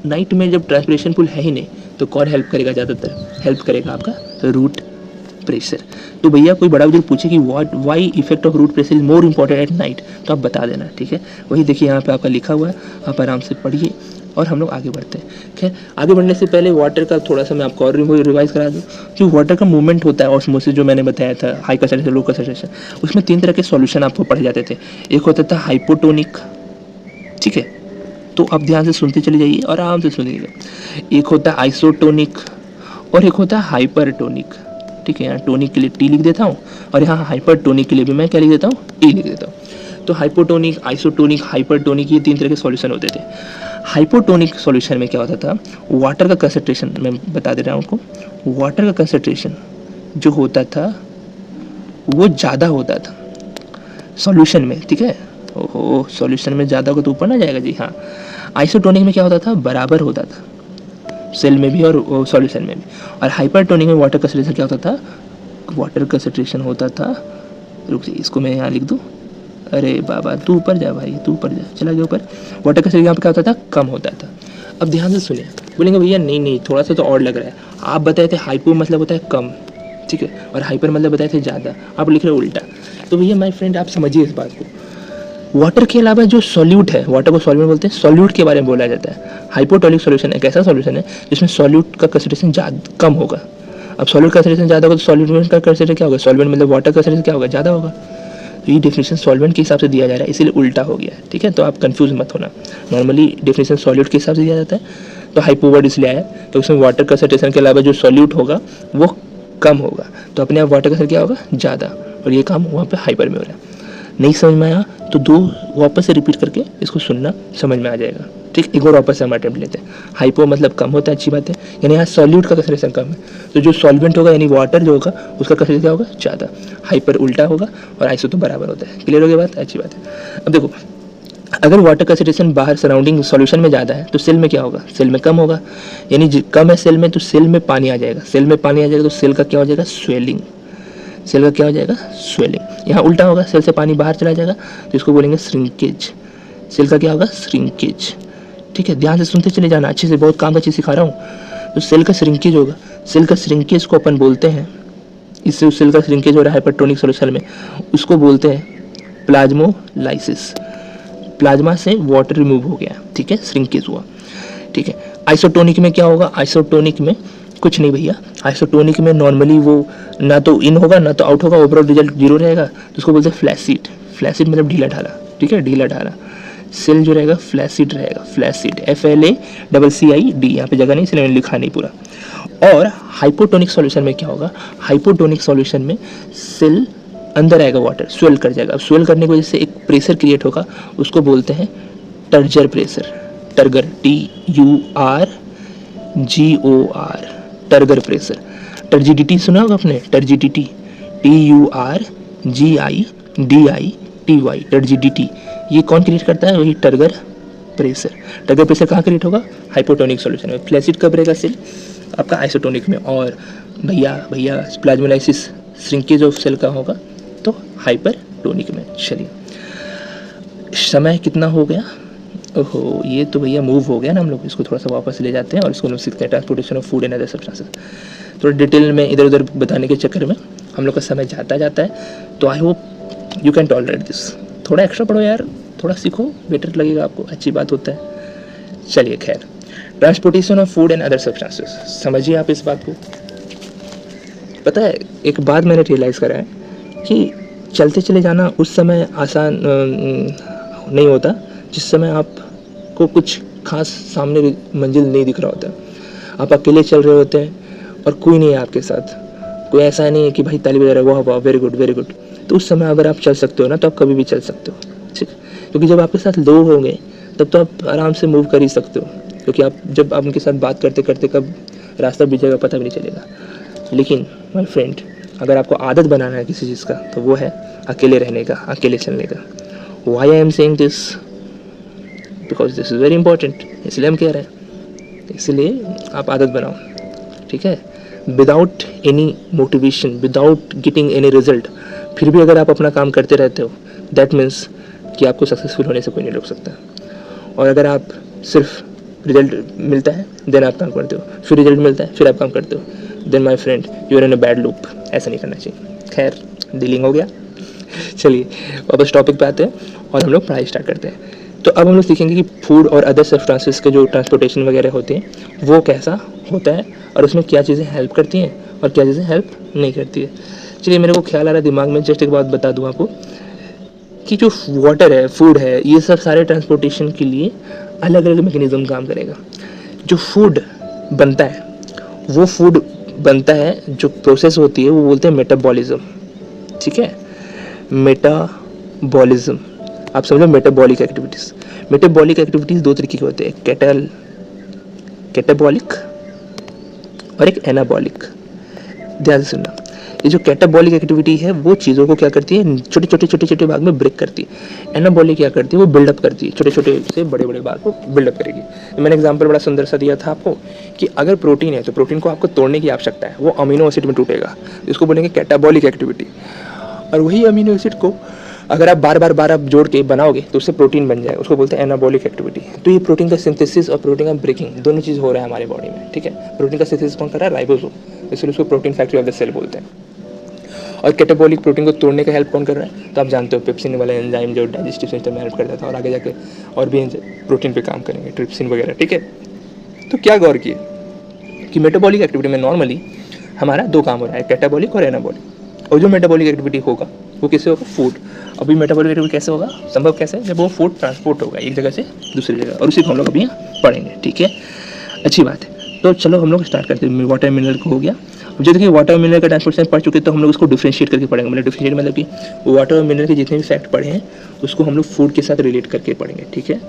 नाइट में जब ट्रांसपिरेशन पुल है ही नहीं तो कौन हेल्प करेगा? ज़्यादातर हेल्प करेगा आपका रूट प्रेशर। तो भैया कोई बड़ा बुजुर्ग पूछे कि why effect of root pressure is more important at night, तो आप बता देना, ठीक है। वही देखिए यहाँ पे आपका लिखा हुआ है, आप आराम से पढ़िए और हम लोग आगे बढ़ते हैं। खैर आगे बढ़ने से पहले वाटर का थोड़ा सा मैं आपको और रिवाइज करा दूँ। जो वाटर का मूवमेंट होता है ऑस्मोसिस, जो मैंने बताया था, हाई कंसंट्रेशन लो कंसंट्रेशन, उसमें 3 तरह के सॉल्यूशन आपको पढ़े जाते थे। एक होता था हाइपोटोनिक, ठीक है, तो आप ध्यान से सुनते चले जाइए और आराम से सुनिएगा। एक होता है आइसोटोनिक और एक होता है हाइपरटोनिक, ठीक है। यहाँ टोनिक के लिए टी लिख देता हूँ और यहाँ हाइपरटोनिक के लिए भी मैं क्या लिख देता हूँ, टी लिख देता हूँ। तो हाइपोटोनिक, आइसोटोनिक, हाइपरटोनिक, ये 3 तरह के सॉल्यूशन होते थे। हाइपोटोनिक सॉल्यूशन में क्या होता था, वाटर का कंसंट्रेशन, मैं बता दे रहा हूँ आपको, वाटर का कंसंट्रेशन जो होता था वो ज़्यादा होता था सॉल्यूशन में, ठीक है। ओहो, सॉल्यूशन में ज़्यादा होगा तो ऊपर ना जाएगा जी, हाँ। आइसोटोनिक में क्या होता था, बराबर होता था सेल में भी और सॉल्यूशन में भी। और हाइपरटोनिक में वाटर कंसंट्रेशन क्या होता था, वाटर कंसंट्रेशन होता था, रुक जाइए इसको मैं यहाँ लिख दूँ, अरे बाबा तू ऊपर जा भाई, तू ऊपर जा, चला गया ऊपर। वाटर कंसंट्रेशन यहाँ पर क्या होता था, कम होता था। अब ध्यान से सुनिए, बोलेंगे भैया नहीं थोड़ा सा तो और लग रहा है। आप बताए थे हाइपो मतलब होता है कम, ठीक है, और हाइपर मतलब बताए थे ज़्यादा, आप लिख रहे हो उल्टा। तो भैया माय फ्रेंड आप समझिए इस बात को, वाटर के अलावा जो सॉल्यूट है, वाटर को सॉल्यूट बोलते हैं, सॉल्यूट के बारे में बोला जाता है। हाइपोटोनिक सॉल्यूशन एक ऐसा सॉल्यूशन है जिसमें सॉल्यूट का कंसंट्रेशन ज़्यादा कम होगा। अब सॉल्यूट का कंसंट्रेशन ज़्यादा होगा तो सॉल्यूट का कंसंट्रेशन क्या होगा, सॉल्वेंट मतलब वाटर का कंसंट्रेशन क्या होगा, ज़्यादा होगा। तो ये डेफिनेशन सॉल्वेंट के हिसाब से दिया जा रहा है, इसीलिए उल्टा हो गया है, ठीक है। तो आप कंफ्यूज मत होना, नॉर्मली डेफिनेशन सॉल्यूट के हिसाब से दिया जाता है, तो हाइपो वर्ड इसलिए आया तो उसमें वाटर कंसंट्रेशन के अलावा जो सॉल्यूट होगा वो कम होगा, तो अपने आप वाटर कंसंट्रेशन क्या होगा, ज़्यादा, और ये काम वहाँ पे हाइपर में हो रहा है। नहीं समझ में आया तो 2 वापस से रिपीट करके इसको सुनना, समझ में आ जाएगा, ठीक। एक और वापस से हम अटेम्प्ट लेते हैं। हाइपो मतलब कम होता है, अच्छी बात है, यानी यहाँ सॉल्यूट का कंसंट्रेशन कम है, तो जो सॉल्वेंट होगा यानी वाटर जो होगा उसका कंसंट्रेशन क्या होगा, ज़्यादा। हाइपर उल्टा होगा और आइसो तो बराबर होता है। क्लियर हो गया बात, अच्छी बात है। अब देखो, अगर वाटर कंसंट्रेशन बाहर सराउंडिंग सॉल्यूशन में ज़्यादा है तो सेल में क्या होगा, सेल में कम होगा, यानी कम है सेल में तो सेल में पानी आ जाएगा, सेल में पानी आ जाएगा तो सेल का क्या हो जाएगा, स्वेलिंग, सेल का क्या हो जाएगा, स्वेलिंग। यहाँ उल्टा होगा, सेल से पानी बाहर चला जाएगा तो इसको बोलेंगे श्रिंकेज, सेल का क्या होगा, श्रिंकेज, ठीक है। ध्यान से सुनते चले जाना, अच्छे से, बहुत काम का चीज़ सिखा रहा हूँ। तो सेल का श्रिंकेज होगा, सेल का श्रिंकेज को अपन बोलते हैं, इससे उस सेल का श्रिंकेज हो रहा है हाइपरटोनिक सॉल्यूशन में, उसको बोलते हैं प्लाज्मोलाइसिस। प्लाज्मा से वाटर रिमूव हो गया, ठीक है, श्रिंकेज हुआ, ठीक है। आइसोटोनिक में क्या होगा, आइसोटोनिक में कुछ नहीं भैया, आइसोटोनिक में नॉर्मली वो ना तो इन होगा ना तो आउट होगा, ओवरऑल रिजल्ट 0 रहेगा, तो उसको बोलते हैं फ्लैसिड। फ्लैसिड मतलब ढीला ढाला, ठीक है, ढीला ढाला सेल जो रहेगा फ्लैसिड रहेगा, फ्लैसिड, FLACCID, यहाँ पे जगह नहीं इसलिए लिखा नहीं पूरा। और हाइपोटोनिक सॉल्यूशन में क्या होगा, हाइपोटोनिक सॉल्यूशन में सेल अंदर आएगा, वाटर स्वेल कर जाएगा। अब स्वेल करने की वजह से एक प्रेशर क्रिएट होगा, उसको बोलते हैं turgor pressure, turgor, TURGOR, turgor pressure. Turgidity सुना होगा आपने, टर्जिडिटी, TURGIDITY, टर्जिडिटी, ये कौन क्रिएट करता है, वही टर्गर प्रेशर। टर्गर प्रेशर कहाँ क्रिएट होगा, हाइपोटोनिक सॉल्यूशन में। फ्लैसिड कब रहेगा सेल आपका, आइसोटोनिक में। और भैया प्लाज्मोलाइसिस, श्रिंकेज ऑफ सेल का होगा तो हाइपरटोनिक में। चलिए समय कितना हो गया? ओहो, ये तो भैया मूव हो गया ना, हम लोग इसको थोड़ा सा वापस ले जाते हैं और इसको हम सीखते हैं transportation of food and other substances. थोड़ा डिटेल में इधर उधर बताने के चक्कर में हम लोग का समय जाता है, तो आई hope you can tolerate this. थोड़ा एक्स्ट्रा पढ़ो यार, थोड़ा सीखो, बेटर लगेगा आपको, अच्छी बात होता है। चलिए खैर, transportation of food and other substances, समझिए आप इस बात को। पता है एक बात मैंने रियलाइज़ करा है कि चलते चले जाना उस समय आसान नहीं होता जिस समय आपको कुछ खास सामने मंजिल नहीं दिख रहा होता। आप अकेले चल रहे होते हैं और कोई नहीं है आपके साथ, कोई ऐसा नहीं है कि भाई ताली बजा रहा है, वाह वाह वेरी गुड वेरी गुड। तो उस समय अगर आप चल सकते हो ना, तो आप कभी भी चल सकते हो, ठीक। क्योंकि जब आपके साथ लोग होंगे तब तो आप आराम से मूव कर ही सकते हो, क्योंकि आप जब आप उनके साथ बात करते करते कब रास्ता बीतेगा पता भी नहीं चलेगा। लेकिन माय फ्रेंड, अगर आपको आदत बनाना है किसी चीज़ का, तो वो है अकेले रहने का, अकेले चलने का। Why I am saying this? Because this is very important, इसलिए हम कह रहे हैं। इसलिए आप आदत बनाओ, ठीक है, without any motivation, without getting any result, फिर भी अगर आप अपना काम करते रहते हो, दैट मीन्स कि आपको सक्सेसफुल होने से कोई नहीं रोक सकता। और अगर आप सिर्फ रिजल्ट मिलता है देन आप काम करते हो, फिर रिजल्ट मिलता है फिर आप काम करते हो, then my friend you are in a bad loop. ऐसा नहीं करना चाहिए। खैर, डीलिंग हो गया। चलिए वापस टॉपिक पे आते हैं और हम लोग पढ़ाई स्टार्ट करते हैं। तो अब हम लोग सीखेंगे कि फूड और अदर सब्सटेंसेस के जो ट्रांसपोर्टेशन वगैरह होते हैं वो कैसा होता है और उसमें क्या चीज़ें हेल्प करती हैं और क्या चीज़ें हेल्प नहीं करती है। चलिए, मेरे को ख्याल आ रहा है दिमाग में, जस्ट एक बात बता दूँ आपको कि जो वाटर है, फूड है, ये सब सारे ट्रांसपोर्टेशन के लिए अलग अलग मैकेनिज्म काम करेगा। जो फूड बनता है वो फूड बनता है, जो प्रोसेस होती है वो बोलते हैं मेटाबॉलिज्म, ठीक है। मेटाबॉलिज्म आप समझो, मेटाबॉलिक एक्टिविटीज़। मेटाबॉलिक एक्टिविटीज़ दो तरीके के होते हैं, कैटाबॉलिक और एक एनाबॉलिक। ध्यान से सुनना, ये जो कैटाबॉलिक एक्टिविटी है वो चीज़ों को क्या करती है, छोटे छोटे भाग में ब्रेक करती है। एनाबॉलिक क्या करती है, वो बिल्डअप करती है, छोटे छोटे से बड़े बड़े भाग को बिल्डअप करेगी। मैंने एग्जांपल बड़ा सुंदर सा दिया था आपको कि अगर प्रोटीन है तो प्रोटीन को आपको तोड़ने की आवश्यकता है, वो अमीनो एसिड में टूटेगा, इसको बोलेंगे कैटाबॉलिक एक्टिविटी। और वही अमीनो एसिड को अगर आप बार बार आप जोड़ के बनाओगे तो उससे प्रोटीन बन जाएगा, उसको बोलते हैं एनाबॉलिक एक्टिविटी। तो ये प्रोटीन का सिंथेसिस और प्रोटीन का ब्रेकिंग दोनों चीज़ हो रहा है हमारे बॉडी में, ठीक है। प्रोटीन का सिंथेसिस कौन कर रहा है, राइबोसोम, इसलिए उसको protein factory of the cell बोलते हैं। और कैटाबॉलिक प्रोटीन को तोड़ने का हेल्प कौन कर रहा है, तो आप जानते हो पेप्सिन वाला एंजाइम जो डाइजेस्टिव सिस्टम में हेल्प करता था, और आगे जाके और भी प्रोटीन पे काम करेंगे, ट्रिप्सिन वगैरह, ठीक है। तो क्या गौर किए कि मेटाबॉलिक एक्टिविटी में नॉर्मली हमारा दो काम हो रहा है, कैटाबॉलिक और एनाबॉलिक। और जो मेटाबॉलिक एक्टिविटी होगा वो किससे होगा, फूड। अभी मेटाबॉलिक एक्टिविटी कैसे होगा, संभव कैसे, जब वो फूड ट्रांसपोर्ट होगा एक जगह से दूसरी जगह, और उसी को हम लोग अभी यहाँ पढ़ेंगे, ठीक है। अच्छी बात है, तो चलो हम लोग स्टार्ट करते हैं। वाटर मिनरल को हो गया। अब जैसे कि वाटर मिनरल का ट्रांसपोर्टेशन पढ़ चुके, तो हम लोग उसको डिफ्रेंशिएट करके पढ़ेंगे। मतलब डिफ्रेंशिएट मतलब कि वाटर और मिनरल के जितने भी फैक्ट पढ़े हैं उसको हम लोग फूड के साथ रिलेट करके पढ़ेंगे, ठीक है।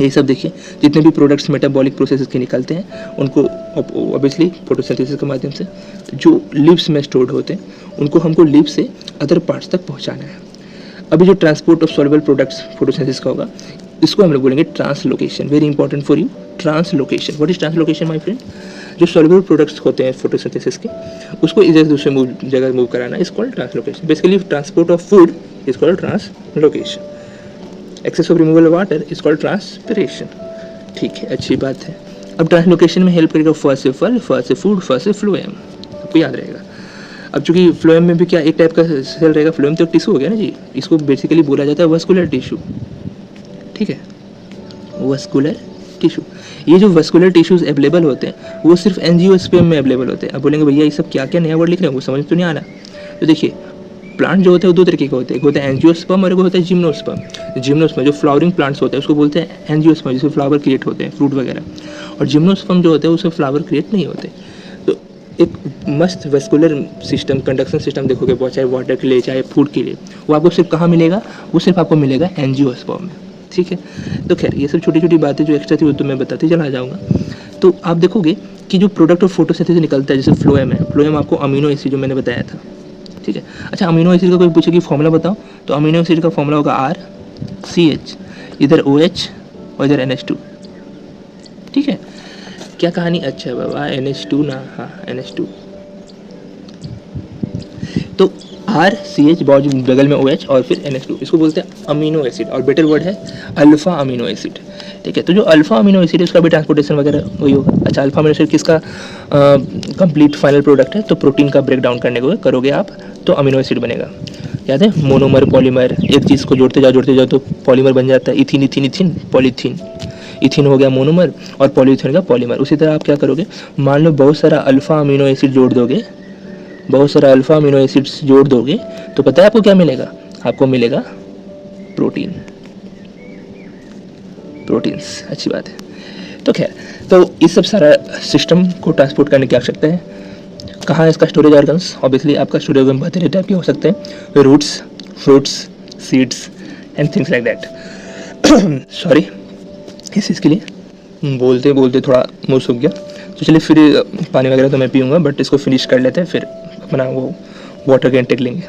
ये सब देखिए, जितने भी प्रोडक्ट्स मेटाबॉलिक प्रोसेस के निकलते हैं उनको ऑब्वियसली फोटोसिंथेसिस के माध्यम से जो लिव्स में स्टोर्ड होते हैं उनको हमको लिव से अदर पार्ट्स तक पहुंचाना है। अभी जो transport of soluble products photosynthesis का होगा, इसको हम लोग बोलेंगे translocation. Very important for you, translocation. What is translocation my friend? जो सॉल्युबल प्रोडक्ट्स होते हैं फोटोसिंथेसिस के, उसको इधर दूसरे जगह मूव कराना is called translocation. Basically transport of food is called translocation. Excess of removal water is called transpiration, ठीक है, अच्छी बात है। अब ट्रांसलोकेशन में हेल्प करेगा फर्स्ट से फल, फर्स्ट से फूड, फर्स्ट से फ्लोएम, आपको याद रहेगा। अब चूंकि फ्लोएम में भी क्या एक टाइप का सेल रहेगा, फ्लोएम तो टिश्यू हो गया ना जी, इसको बेसिकली बोला जाता है वस्कुलर टिश्यू, ठीक है, वस्कुलर टिश्यू। ये जो वस्कुलर टिश्यूज अवेलेबल होते हैं वो सिर्फ एंजियोस्पर्म में अवेलेबल होते हैं। अब बोलेंगे भैया ये सब क्या क्या नया वर्ड लिख रहे हैं, वो समझ तो नहीं आना। तो देखिए, प्लांट जो होते हैं वो दो तरीके के होते हैं, एक होता है एंजियोस्पर्म और एक होता है जिम्नोस्पर्म। जिम्नोस्पर्म जो फ्लावरिंग प्लांट्स होते हैं उसको बोलते हैं एंजियोस्पर्म, जिसमें फ्लावर क्रिएट होते हैं, फ्रूट वगैरह। और जिम्नोस्पर्म जो होते हैं उसमें फ्लावर क्रिएट नहीं होते। तो एक मस्त वेस्कुलर सिस्टम, कंडक्शन सिस्टम देखोगे, चाहे वाटर के लिए चाहे फूड के लिए, वो आपको सिर्फ कहाँ मिलेगा, वो सिर्फ आपको मिलेगा एंजियोस्पर्म में, ठीक है। तो खैर ये सब छोटी छोटी बातें जो एक्स्ट्रा थी वो तो मैं बताते चला जाऊँगा। तो आप देखोगे कि जो प्रोडक्ट ऑफ फोटोसिंथेसिस निकलता है, जैसे फ्लोएम है, फ्लोएम आपको अमीनो एसिड जो मैंने बताया था, ठीक है। अच्छा, अमीनो एसिड का कोई पूछे कि फॉर्मूला बताओ, तो अमीनो एसिड का फॉर्मूला होगा RCH, इधर OH और इधर NH2, ठीक है। क्या कहानी, अच्छा है बाबा NH2 ना, हाँ NH2। तो RCH बाजू बगल में OH और फिर NH2, इसको बोलते हैं अमीनो एसिड, और बेटर वर्ड है अल्फा अमीनो एसिड। ठीक है, तो जो अल्फा अमीनो एसिड है उसका भी ट्रांसपोर्टेशन वगैरह वही होगा। अच्छा, अल्फा अमीनो एसिड किसका कंप्लीट फाइनल प्रोडक्ट है, तो प्रोटीन का ब्रेक डाउन करने को करोगे आप तो अमीनो एसिड बनेगा। याद है, मोनोमर पॉलीमर, एक चीज़ को जोड़ते जाओ तो पॉलीमर बन जाता है, इथिन इथिन इथिन पॉलीथीन, इथिन हो गया मोनोमर और पॉलीथीन का पॉलीमर। उसी तरह आप क्या करोगे, मान लो बहुत सारा अल्फा अमीनो एसिड जोड़ दोगे, बहुत सारा अल्फा अमीनो एसिड्स जोड़ दोगे तो पता है आपको क्या मिलेगा, आपको मिलेगा प्रोटीन, प्रोटीन्स। अच्छी बात है। तो खैर, तो इस सब सारा सिस्टम को ट्रांसपोर्ट करने की आवश्यकता है। कहाँ है इसका स्टोरेज ऑर्गन्स, ऑब्वियसली आपका स्टोरेज ऑर्गन बहुत टाइप के हो सकते हैं, roots, fruits, seeds and things like that. Sorry, इस चीज़ के लिए बोलते बोलते थोड़ा मुँह सूख गया, तो चलिए फिर पानी वगैरह तो मैं पीऊँगा, बट इसको फिनिश कर लेते हैं, फिर अपना वो वाटर का इंटेक लेंगे।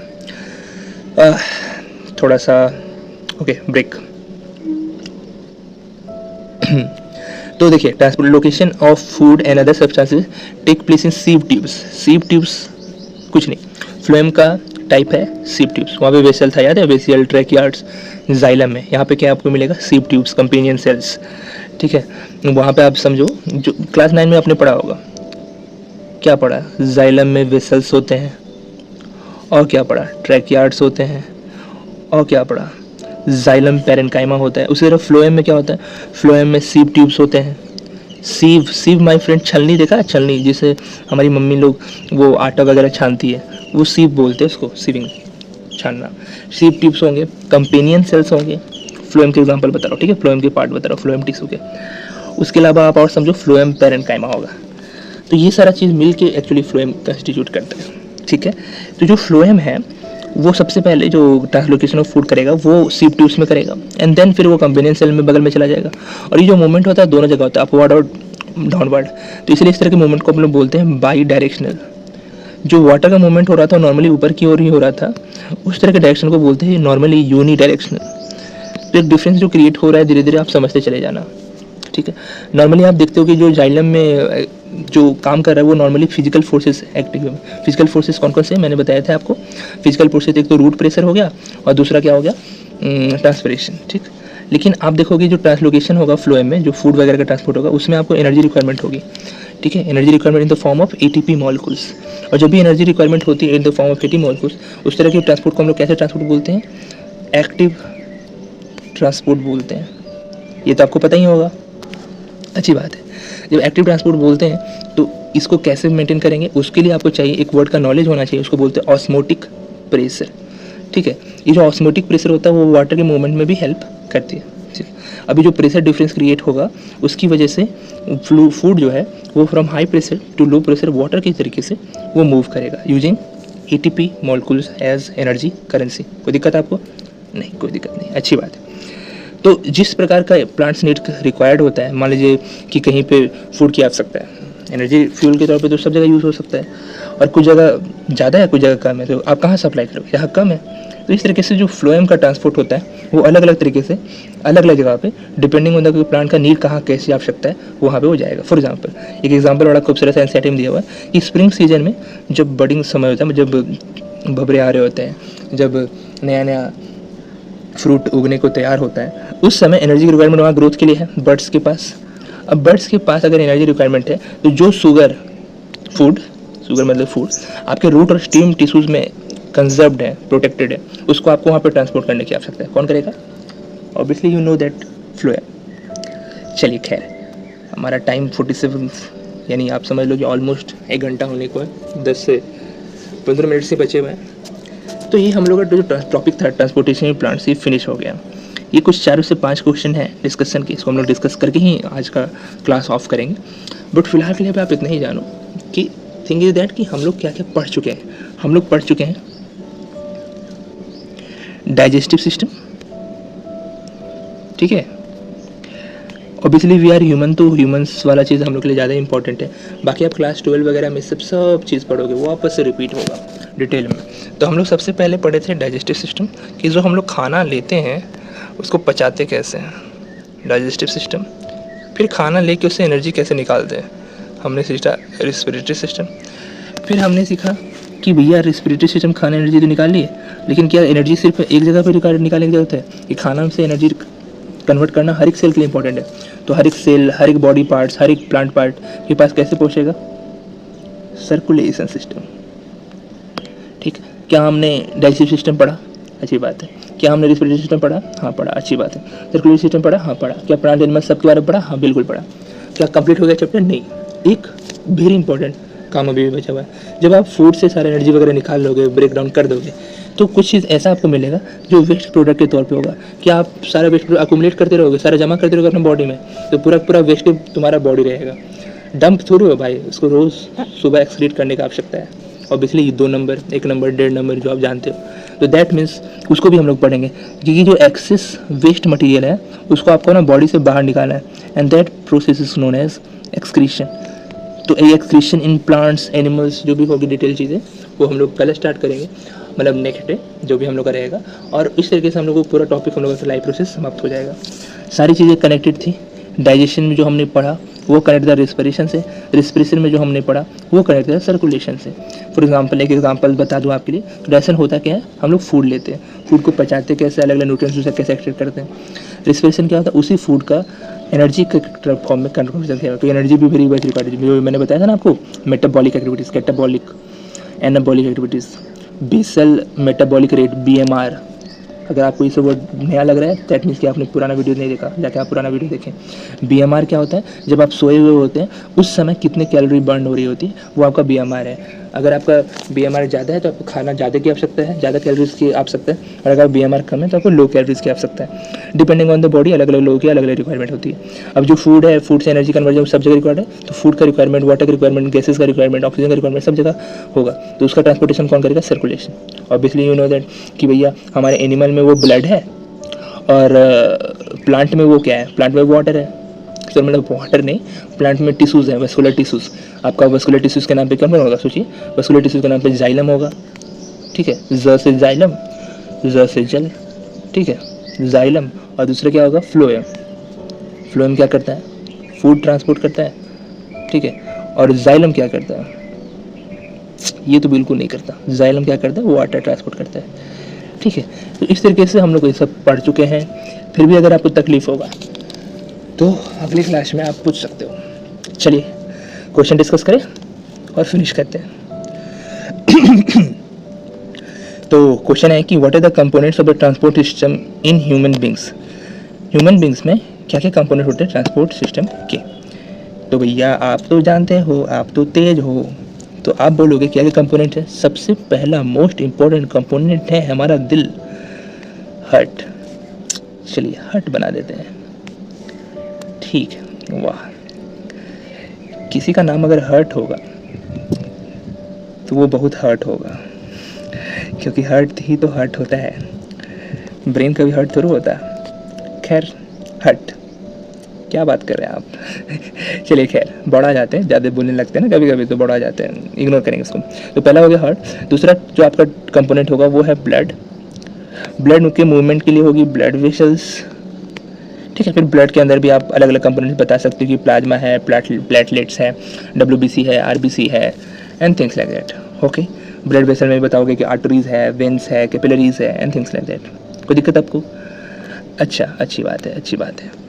थोड़ा सा ओके ब्रेक। तो देखिए, transport location of food and other substances take place in sieve tubes. Sieve tubes कुछ नहीं, फ्लोएम का टाइप है सीव ट्यूब्स। वहाँ पे वेसल था, याद है, वेसियल, ट्रैकियार्ड्स, जाइलम में। यहाँ पे क्या आपको मिलेगा, सीव ट्यूब्स, कंपेनियन सेल्स। ठीक है, वहाँ पे आप समझो, जो क्लास 9 में आपने पढ़ा होगा, क्या पढ़ा, जाइलम में वेसल्स होते हैं, और क्या पढ़ा, ट्रैकियार्ड्स होते हैं, और क्या पढ़ा, जाइलम पैरेन्काइमा होता है। उसी तरह फ्लोएम में क्या होता है, फ्लोएम में सीव ट्यूब्स होते हैं। सीव, सीव माय फ्रेंड, छलनी देखा है, छलनी जिसे हमारी मम्मी लोग वो आटा वगैरह छानती है, वो सीव बोलते हैं उसको, सीविंग, छानना। सीव ट्यूब्स होंगे, कंपेनियन सेल्स होंगे। फ्लोएम के एग्जांपल बता रहा हूँ, ठीक है, फ्लोएम के पार्ट बता रहा हूँ, फ्लोएम टिश्यू के। उसके अलावा आप और समझो, फ्लोएम पैरेन्काइमा होगा। तो ये सारा चीज़ मिल के एक्चुअली फ्लोएम कंस्टिट्यूट करता है। ठीक है, तो जो फ्लोएम है वो सबसे पहले जो ट्रांसलोकेशन ऑफ फूड करेगा वो सीव ट्यूब्स में करेगा, एंड देन फिर वो कंपेनियन सेल में बगल में चला जाएगा। और ये जो मूवमेंट होता है दोनों जगह होता है, अपवर्ड और डाउनवर्ड। तो इसलिए इस तरह के मूवमेंट को हम लोग बोलते हैं बाई डायरेक्शनल। जो वाटर का मूवमेंट हो रहा था नॉर्मली ऊपर की ओर ही हो रहा था, उस तरह के डायरेक्शन को बोलते हैं नॉर्मली यूनी डायरेक्शनल। तो एक डिफरेंस जो क्रिएट हो रहा है धीरे धीरे आप समझते चले जाना। ठीक है, नॉर्मली आप देखते हो कि जो जाइलम में जो काम कर रहा है वो नॉर्मली फिजिकल फोर्सेस एक्टिव है। फिजिकल फोर्सेस कौन कौन से मैंने बताया था आपको, फिजिकल फोर्सेस एक तो रूट प्रेशर हो गया और दूसरा क्या हो गया, ट्रांसपिरेशन। ठीक, लेकिन आप देखोगे जो ट्रांसलोकेशन होगा फ्लोएम में, जो फूड वगैरह का ट्रांसपोर्ट होगा, उसमें आपको एनर्जी रिक्वायरमेंट होगी। ठीक है, energy requirement in the form of ATP molecules. और जब भी एनर्जी रिक्वायरमेंट होती है in the form of ATP molecules, उस तरह के ट्रांसपोर्ट को हम लोग कैसे ट्रांसपोर्ट बोलते हैं, एक्टिव ट्रांसपोर्ट बोलते हैं। ये तो आपको पता ही होगा, अच्छी बात है। जब एक्टिव ट्रांसपोर्ट बोलते हैं तो इसको कैसे मेंटेन करेंगे, उसके लिए आपको चाहिए एक वर्ड का नॉलेज होना चाहिए, उसको बोलते हैं ऑस्मोटिक प्रेशर। ठीक है, ये जो ऑस्मोटिक प्रेशर होता है वो वाटर के मूवमेंट में भी हेल्प करती है। ठीक, अभी जो प्रेशर डिफरेंस क्रिएट होगा उसकी वजह से फूड जो है वो from high pressure to low pressure water के तरीके से वो मूव करेगा using ATP molecules as energy currency. कोई दिक्कत आपको? नहीं, कोई दिक्कत नहीं, अच्छी बात है। तो जिस प्रकार का प्लांट्स नीड रिक्वायर्ड होता है, मान लीजिए कि कहीं पे फूड की आवश्यकता है, एनर्जी फ्यूल के तौर पे तो सब जगह यूज़ हो सकता है, और कुछ जगह ज़्यादा है कुछ जगह कम है, तो आप कहाँ सप्लाई करोगे, यहाँ कम है। तो इस तरीके से जो फ्लोएम का ट्रांसपोर्ट होता है वो अलग अलग तरीके से अलग अलग जगह पे डिपेंडिंग ऑन द प्लांट का नीड कहाँ कैसी आवश्यकता है वहाँ पे वो जाएगा। फॉर एग्जांपल, एक एग्जांपल बड़ा खूबसूरत एनसीईआरटी में दिया हुआ है कि स्प्रिंग सीजन में जब बडिंग समय होता है, जब भबरे आ रहे होते हैं, जब नया नया फ्रूट उगने को तैयार होता है, उस समय एनर्जी की रिक्वायरमेंट वहाँ ग्रोथ के लिए है बर्ड्स के पास। अब बर्ड्स के पास अगर एनर्जी रिक्वायरमेंट है तो जो शुगर मतलब फूड आपके रूट और स्टेम टिश्यूज में कंजर्व्ड है, प्रोटेक्टेड है, उसको आपको वहाँ पे ट्रांसपोर्ट करने की आवश्यकता है। कौन करेगा? Obviously you know that phloem. चलिए खैर, हमारा टाइम 47 यानी आप समझ लो कि ऑलमोस्ट 1 घंटा होने को है, 10 से 15 मिनट से बचे हुए हैं। तो ये हम लोग का जो टॉपिक था ट्रांसपोर्टेशन प्लांट्स, ये फिनिश हो गया। ये कुछ 4 से 5 क्वेश्चन है डिस्कशन के, इसको हम लोग डिस्कस करके ही आज का क्लास ऑफ करेंगे। बट फिलहाल के लिए आप इतना ही जानो कि थिंग इज दैट कि हम लोग क्या क्या पढ़ चुके हैं। हम लोग पढ़ चुके हैं डाइजेस्टिव सिस्टम, ठीक है। ऑब्वियसली वी आर ह्यूमन, तो ह्यूमंस वाला चीज़ हम लोग के लिए ज़्यादा इंपॉर्टेंट है। बाकी आप क्लास 12 वगैरह में सब चीज़ पढ़ोगे, वो वापस से रिपीट होगा डिटेल में। तो हम लोग सबसे पहले पढ़े थे डाइजेस्टिव सिस्टम, कि जो हम लोग खाना लेते हैं उसको पचाते कैसे हैं, डाइजेस्टिव सिस्टम। फिर खाना लेके उससे एनर्जी कैसे निकालते हैं, हमने सीखा रेस्पिरेटरी सिस्टम। फिर हमने सीखा कि भैया रेस्पिरेटरी सिस्टम खाना एनर्जी तो निकाल लिए, लेकिन क्या एनर्जी सिर्फ एक जगह पर निकालने की जरूरत है? कि खाना से एनर्जी कन्वर्ट करना हर एक सेल के लिए इंपॉर्टेंट है। तो हर एक सेल, हर एक बॉडी पार्ट्स, हर एक प्लांट पार्ट के पास कैसे पहुँचेगा? Circulation system. ठीक, क्या हमने डाइजेस्टिव सिस्टम पढ़ा? अच्छी बात है। क्या हमने रेस्पिरेटरी सिस्टम पढ़ा? हाँ पढ़ा, अच्छी बात है। सर्कुलेटरी सिस्टम पढ़ा? हाँ पढ़ा। क्या प्लांट एनिमल सबके बारे में पढ़ा? हाँ बिल्कुल पढ़ा। क्या कंप्लीट हो गया चैप्टर? नहीं, एक वेरी इंपॉर्टेंट काम अभी भी बचा हुआ है। जब आप फूड से सारा एनर्जी वगैरह निकाल लोगे, ब्रेक डाउन कर दोगे, तो कुछ चीज़ ऐसा आपको मिलेगा जो वेस्ट प्रोडक्ट के तौर पे होगा। कि आप सारा वेस्ट अकुमुलेट करते रहोगे, सारा जमा करते रहोगे अपने बॉडी में, तो पूरा वेस्ट तुम्हारा बॉडी रहेगा। डंप थोड़ी हो भाई, उसको रोज़ सुबह एक्सक्रीट करने की आवश्यकता है। ऑब्वियसली 2 नंबर, 1 नंबर, 1.5 नंबर जो आप जानते हो, तो दैट मीन्स उसको भी हम लोग पढ़ेंगे। क्योंकि जो एक्सेस वेस्ट मटेरियल है उसको आपको ना बॉडी से बाहर निकालना है, and that process is known as excretion. तो ये एक्सक्रीशन इन प्लांट्स, एनिमल्स, जो भी होगी डिटेल चीज़ें, वो हम लोग कल स्टार्ट करेंगे, मतलब नेक्स्ट डे जो भी हम लोग का रहेगा। और इस तरीके से हम लोग को पूरा टॉपिक, हम लोग का लाइफ प्रोसेस समाप्त हो जाएगा। सारी चीज़ें कनेक्टेड थी। डाइजेशन में जो हमने पढ़ा वो कनेक्ट था रेस्पिरेशन से, रेस्पिरेशन में जो हमने पढ़ा वो कनेक्ट था सर्कुलेशन से। फॉर एग्जांपल, एक एग्जांपल बता दूं आपके लिए। डाइजेशन होता क्या है? हम लोग फूड लेते हैं, फूड को पचाते कैसे, अलग अलग न्यूट्रिएंट्स उसे कैसे एक्सट्रैक्ट करते हैं। रेस्पिरेशन क्या होता है? उसी फूड का एनर्जी के फॉर्म में कन्वर्जन है। तो एनर्जी भी वेरी मच रिक्वायर्ड, जो मैंने बताया था ना आपको, metabolic activities, catabolic, anabolic activities, basal metabolic rate, BMR। अगर आपको ये सब वर्ड नया लग रहा है, दैट मीन्स कि आपने पुराना वीडियो नहीं देखा, जाके आप पुराना वीडियो देखें। BMR क्या होता है? जब आप सोए हुए होते हैं उस समय कितने कैलोरी बर्न हो रही होती है, वो आपका BMR है। अगर आपका BMR ज़्यादा है तो आपको खाना ज़्यादा की आवश्यकता है, ज़्यादा कैलोरीज की आवश्यकता है। और अगर BMR कम है तो आपको लो कैलोरीज की आवश्यकता है। डिपेंडिंग ऑन द बॉडी अलग अलग लोगों की अलग अलग रिक्वायरमेंट होती है। अब जो फूड है, फूड से एनर्जी कन्वर्जन सब जगह रिक्वायर्ड है, तो फूड का रिक्वायरमेंट, वाटर का रिक्वायरमेंट, गैसेस का रिक्वायरमेंट, ऑक्सीजन का रिक्वायरमेंट सब जगह होगा। तो उसका ट्रांसपोर्टेशन कौन करेगा? Circulation. Obviously you know that कि भैया हमारे एनिमल में वो ब्लड है और प्लांट में वो क्या है? प्लांट में वाटर है। सर मतलब वाटर नहीं, प्लांट में टिश्यूज़ हैं, वस्कुलर टिश्यूज़। आपका वस्कुलर टिश्यूज़ के नाम पे कौन होगा? सोचिए, वस्कुलर टिश्यूज़ के नाम पे जाइलम होगा। ठीक है, ज से जाइलम, ज से जल। ठीक है, जाइलम। और दूसरा क्या होगा? फ्लोएम। फ्लोएम क्या करता है? फूड ट्रांसपोर्ट करता है। ठीक है, और जाइलम क्या करता है? ये तो बिल्कुल नहीं करता। जाइलम क्या करता है? वाटर ट्रांसपोर्ट करता है। ठीक है, तो इस तरीके से हम लोग ये सब पढ़ चुके हैं। फिर भी अगर आपको तकलीफ होगा तो अगली क्लास में आप पूछ सकते हो। चलिए क्वेश्चन डिस्कस करें और फिनिश करते हैं। तो क्वेश्चन है कि what are the components of the transport system in human beings. Human beings में क्या क्या कंपोनेंट होते हैं ट्रांसपोर्ट सिस्टम के? तो भैया आप तो जानते हो, आप तो तेज हो, तो आप बोलोगे क्या क्या कंपोनेंट है। सबसे पहला मोस्ट इम्पोर्टेंट कंपोनेंट है हमारा दिल, हार्ट। चलिए हार्ट बना देते हैं। ठीक है, वाह। किसी का नाम अगर हर्ट होगा तो वो बहुत हर्ट होगा, क्योंकि हर्ट ही तो हर्ट होता है, ब्रेन का भी हर्ट थोड़ा होता है। खैर, हर्ट क्या बात कर रहे हैं आप। चलिए खैर, बढ़ा जाते हैं, ज़्यादा बोलने लगते हैं ना कभी कभी, तो बढ़ा जाते हैं, इग्नोर करेंगे इसको। तो पहला हो गया हार्ट। दूसरा जो आपका कंपोनेंट होगा वो है ब्लड। ब्लड के मूवमेंट के लिए होगी ब्लड वेसल्स। ठीक है, फिर ब्लड के अंदर भी आप अलग अलग कंपोनेंट्स बता सकते हो कि प्लाज्मा है, प्लेटलेट्स है, WBC है, RBC है, and things like that. Okay, blood vessel में बताओगे कि आर्टरीज है, वेन्स है, कैपिलरीज है, एंड थिंग्स लाइक दैट। कोई दिक्कत आपको? अच्छा, अच्छी बात है, अच्छी बात है।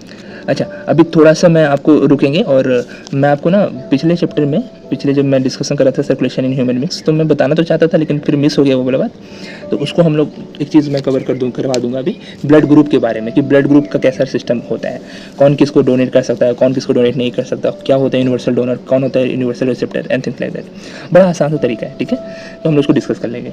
अच्छा, अभी थोड़ा सा मैं आपको रुकेंगे और मैं आपको ना पिछले चैप्टर में, पिछले जब मैं डिस्कशन कर रहा था सर्कुलेशन इन ह्यूमन बींग्स, तो मैं बताना तो चाहता था लेकिन फिर मिस हो गया वो वाला बात। तो उसको हम लोग एक चीज़ मैं करवा दूंगा अभी, ब्लड ग्रुप के बारे में, कि ब्लड ग्रुप का कैसा सिस्टम होता है, कौन किसको डोनेट कर सकता है, कौन किसको डोनेट नहीं कर सकता, क्या होता है यूनिवर्सल डोनर, कौन होता है universal receptor, and things like that. बड़ा आसान सा तरीका है। ठीक है, तो हम लोग उसको डिस्कस कर लेंगे।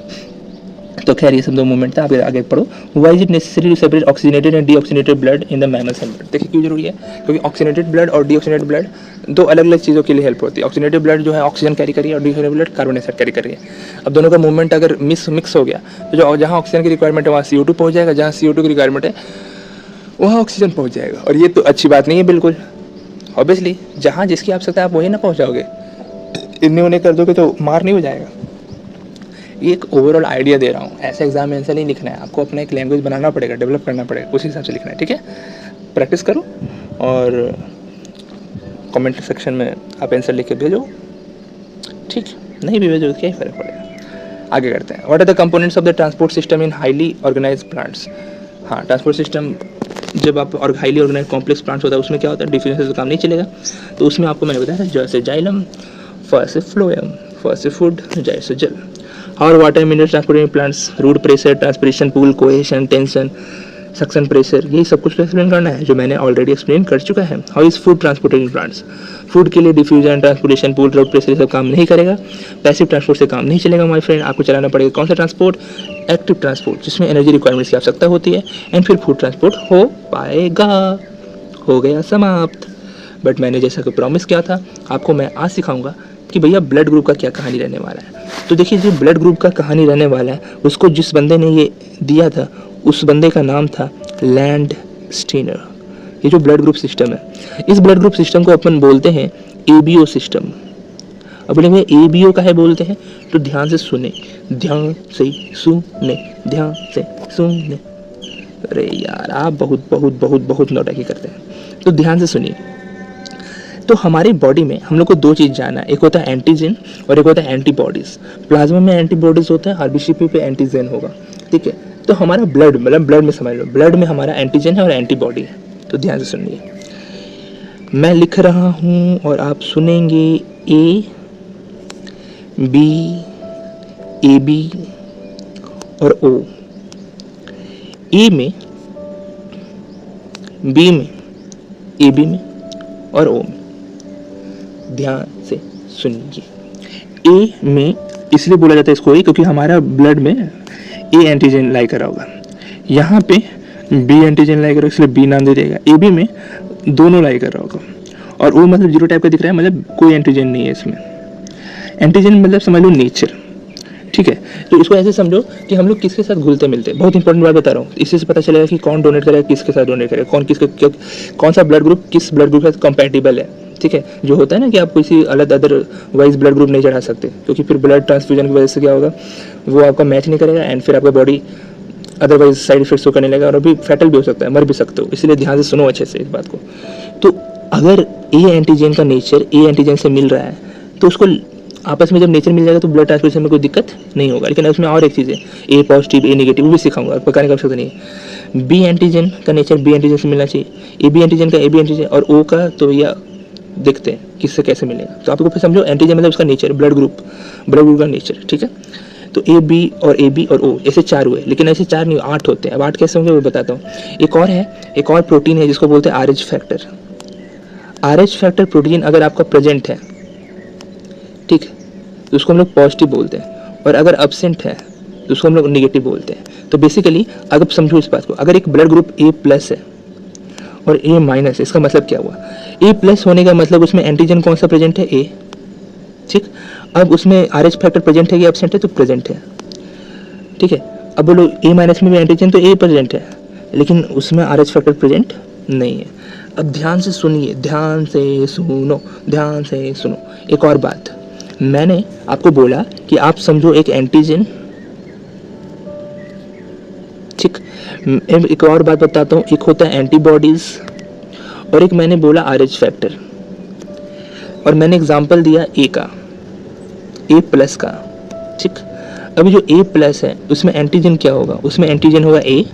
तो खैर ये सब 2 मूवमेंट था, आगे पढ़ो। Why is it necessary to separate oxygenated and deoxygenated blood in the mammals and bird. देखिए क्यों जरूरी है, क्योंकि ऑक्सीजनेटेड ब्लड और डीऑक्सीजनेटेड ब्लड 2 अलग अलग चीज़ों के लिए हेल्प होती है। ऑक्सीजनेटेड ब्लड जो है ऑक्सीजन कैरी करिए और deoxygenated blood carbon dioxide carry करिए। अब दोनों का मूवमेंट अगर मिक्स हो गया तो जो जहाँ ऑक्सीजन की रिक्वायरमेंट है वहाँ CO2 पहुँच जाएगा, जहाँ CO2 की रिक्वायरमेंट है वहाँ ऑक्सीजन पहुँच जाएगा। और ये तो अच्छी बात नहीं है बिल्कुल। ऑब्वियसली जहाँ जिसकी आवश्यकता है आप वही ना पहुँचाओगे, इतने उन्हें कर दोगे तो मार नहीं हो जाएगा। एक ओवरऑल आइडिया दे रहा हूँ, ऐसे एग्जाम में आंसर नहीं लिखना है, आपको अपना एक लैंग्वेज बनाना पड़ेगा, डेवलप करना पड़ेगा, उस हिसाब से लिखना है। ठीक है, प्रैक्टिस करो और कमेंट सेक्शन में आप आंसर लिख के भेजो। ठीक, नहीं भी भेजो क्या ही फ़र्क पड़ेगा। आगे करते हैं। What are the components of the transport system in highly organised plants. हाँ, ट्रांसपोर्ट सिस्टम जब आप और हाईली ऑर्गेनाइज कॉम्प्लेक्स प्लांट्स होता है उसमें क्या होता है, डिफ्यूजन से काम नहीं चलेगा। तो उसमें आपको मैंने बताया था जैसे जाइलम, फर्स्ट से फ्लोएम, फर्स्ट से फूड, जाइल से जल। और water mineral transporting plants, root pressure, transpiration pull, cohesion, tension, suction pressure, यही सब कुछ एक्सप्लेन करना है जो मैंने ऑलरेडी एक्सप्लेन कर चुका है। How is food transported in plants. Food के लिए diffusion, transportation pull, root pressure ये सब काम नहीं करेगा। पैसिव ट्रांसपोर्ट से काम नहीं चलेगा माय फ्रेंड, आपको चलाना पड़ेगा कौन सा ट्रांसपोर्ट, एक्टिव ट्रांसपोर्ट, जिसमें एनर्जी रिक्वायरमेंट्स की आवश्यकता होती है। एंड फिर फूड ट्रांसपोर्ट हो पाएगा। हो गया समाप्त। बट मैंने जैसा कि प्रॉमिस किया था आपको मैं आज सिखाऊंगा कि भैया ब्लड ग्रुप का क्या कहानी रहने वाला है। तो देखिए जो ब्लड ग्रुप का कहानी रहने वाला है उसको जिस बंदे ने ये दिया था उस बंदे का नाम था लैंडस्टीनर। ये जो ब्लड ग्रुप सिस्टम है, इस ब्लड ग्रुप सिस्टम को अपन बोलते हैं एबीओ सिस्टम। अब बोलेंगे एबीओ का है बोलते हैं, तो ध्यान से सुने, ध्यान से सुने, ध्यान से सुने। अरे यार आप बहुत बहुत बहुत बहुत नौटंकी करते हैं, तो ध्यान से सुनिए। तो हमारी बॉडी में हम लोग को दो चीज़ जानना है, एक होता है एंटीजन और एक होता है एंटीबॉडीज़। प्लाज्मा में एंटीबॉडीज़ होता है, आरबीसी पे एंटीजन होगा, ठीक है। तो हमारा ब्लड, मतलब ब्लड में समझ लो, ब्लड में हमारा एंटीजन है और एंटीबॉडी है। तो ध्यान से सुनिए, मैं लिख रहा हूँ और आप सुनेंगे। ए बी, ए बी और ओ। ए में, बी में, ए बी में और ओ में। ध्यान से सुनिए। ए में इसलिए बोला जाता है इसको ए क्योंकि हमारा ब्लड में ए एंटीजन लाई करा होगा, यहाँ पे बी एंटीजन लाई करा इसलिए बी नाम दे देगा। ए बी में दोनों लाई कर रहा होगा और ओ मतलब जीरो टाइप का दिख रहा है, मतलब कोई एंटीजन नहीं है इसमें। एंटीजन मतलब समझ लो नेचर, ठीक है। तो इसको ऐसे समझो कि हम लोग किसके साथ घुलते मिलते हैं। बहुत इंपॉर्टेंट बात बता रहा हूँ, इससे पता चलेगा कि कौन डोनेट करेगा, किसके साथ डोनेट करेगा, कौन सा ब्लड ग्रुप किस ब्लड ग्रुप के साथ कंपैटिबल है, ठीक है। जो होता है ना कि आप किसी अलग अदरवाइज ब्लड ग्रुप नहीं चढ़ा सकते, क्योंकि फिर ब्लड ट्रांसफ्यूजन की वजह से क्या होगा, वो आपका मैच नहीं करेगा एंड फिर आपका बॉडी अदरवाइज साइड इफेक्ट्स को करने लगेगा और अभी फैटल भी हो सकता है, मर भी सकते हो। इसलिए ध्यान से सुनो अच्छे से इस बात को। तो अगर ए एंटीजन का नेचर ए एंटीजन से मिल रहा है तो उसको आपस में जब नेचर मिल जाएगा तो ब्लड ट्रांसफ्यूजन में कोई दिक्कत नहीं होगा। लेकिन उसमें और एक चीज़ है, ए पॉजिटिव ए नेगेटिव, वो भी सिखाऊंगा, पकाने का आवश्यकता नहीं है। बी एंटीजन का नेचर बी एंटीजन से मिलना चाहिए, ए बी एंटीजन का ए बी एंटीजन, और ओ का तो भैया देखते हैं किससे कैसे मिलेगा। तो आपको फिर समझो एंटीजन मतलब उसका नेचर, ब्लड ग्रुप का नेचर, ठीक है। तो ए बी और ओ ऐसे 4 हुए, लेकिन ऐसे 4 नहीं 8 होते हैं। अब 8 कैसे होंगे वो बताता हूँ। एक और है, एक और प्रोटीन है जिसको बोलते हैं RH factor. RH factor protein अगर आपका प्रेजेंट है, ठीक है, तो उसको हम लोग पॉजिटिव बोलते हैं, और अगर एब्सेंट है तो उसको हम लोग नेगेटिव बोलते हैं। तो बेसिकली अगर समझो इस बात को, अगर एक ब्लड ग्रुप A+ है और A- है, इसका मतलब क्या हुआ, A+ होने का मतलब उसमें एंटीजन कौन सा प्रेजेंट है, A, ठीक। अब उसमें RH फैक्टर प्रेजेंट है या एब्सेंट है, तो प्रेजेंट है, ठीक है। अब बोलो A- में भी एंटीजन तो A प्रेजेंट है, लेकिन उसमें RH फैक्टर प्रेजेंट नहीं है। अब ध्यान से सुनिए, ध्यान से सुनो, ध्यान से सुनो। एक और बात, मैंने आपको बोला कि आप समझो एक एंटीजन, ठीक। एक और बात बताता हूँ, एक होता है एंटीबॉडीज और एक मैंने बोला RH फैक्टर, और मैंने एग्जांपल दिया A का, A+ का, ठीक। अभी जो A+ है उसमें एंटीजन क्या होगा, उसमें एंटीजन होगा A,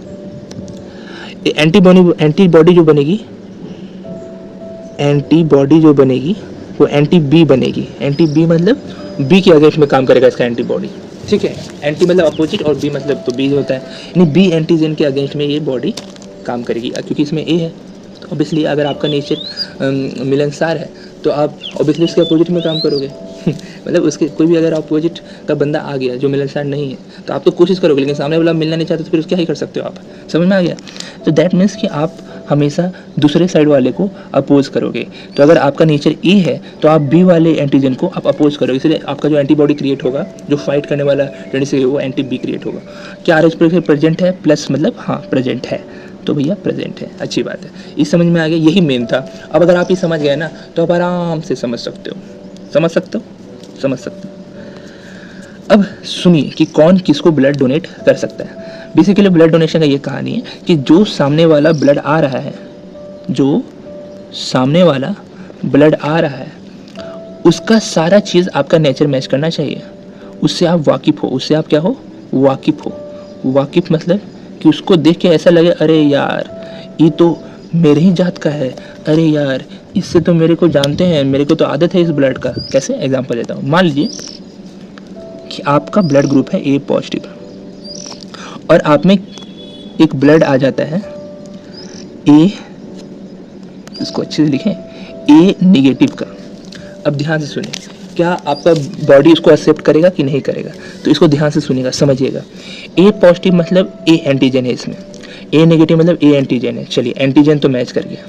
एंटीबॉडी जो बनेगी वो एंटी-B बनेगी। एंटी-B मतलब B के अगेंस्ट में काम करेगा इसका एंटीबॉडी, ठीक है। एंटी मतलब अपोजिट और B मतलब तो B होता है, यानी B एंटीजन के अगेंस्ट में ये बॉडी काम करेगी, क्योंकि इसमें A है। तो ऑब्वियसली अगर आपका नेचर मिलनसार है तो आप ऑब्वियसली उसके अपोजिट में काम करोगे मतलब उसके कोई भी अगर अपोजिट का बंदा आ गया जो मिलनसार नहीं है तो आप तो कोशिश करोगे, लेकिन सामने वाला मिलना नहीं चाहते तो फिर क्या ही कर सकते हो आप, समझ में आ गया। तो दैट मीन्स कि आप हमेशा दूसरे साइड वाले को अपोज करोगे। तो अगर आपका नेचर ए है तो आप बी वाले एंटीजन को आप अपोज करोगे, इसलिए आपका जो एंटीबॉडी क्रिएट होगा, जो फाइट करने वाला टेंडेंसी है वो एंटी-बी क्रिएट होगा। क्या RH प्रेजेंट है, प्लस मतलब हाँ प्रेजेंट है, तो भैया प्रेजेंट है, अच्छी बात है। इस समझ में आ गया, यही मेन था। अब अगर आप ये समझ गए ना तो आप आराम से समझ सकते हो। अब सुनिए कि कौन किसको ब्लड डोनेट कर सकता है। बेसिकली ब्लड डोनेशन का ये कहानी है कि जो सामने वाला ब्लड आ रहा है, उसका सारा चीज़ आपका नेचर मैच करना चाहिए। उससे आप वाकिफ़ हो, उससे आप क्या हो, वाकिफ़ हो। वाकिफ़ मतलब कि उसको देख के ऐसा लगे अरे यार ये तो मेरे ही जात का है, अरे यार इससे तो मेरे को जानते हैं, मेरे को तो आदत है इस ब्लड का। कैसे, एग्जांपल देता हूँ। मान लीजिए कि आपका ब्लड ग्रुप है ए पॉजिटिव और आप में एक ब्लड आ जाता है ए, इसको अच्छे से लिखें, ए नेगेटिव का। अब ध्यान से सुनिए, क्या आपका बॉडी इसको एक्सेप्ट करेगा कि नहीं करेगा, तो इसको ध्यान से सुनिएगा, समझिएगा। ए पॉजिटिव मतलब ए एंटीजन है इसमें, ए नेगेटिव मतलब ए एंटीजन है। चलिए एंटीजन तो मैच कर गया,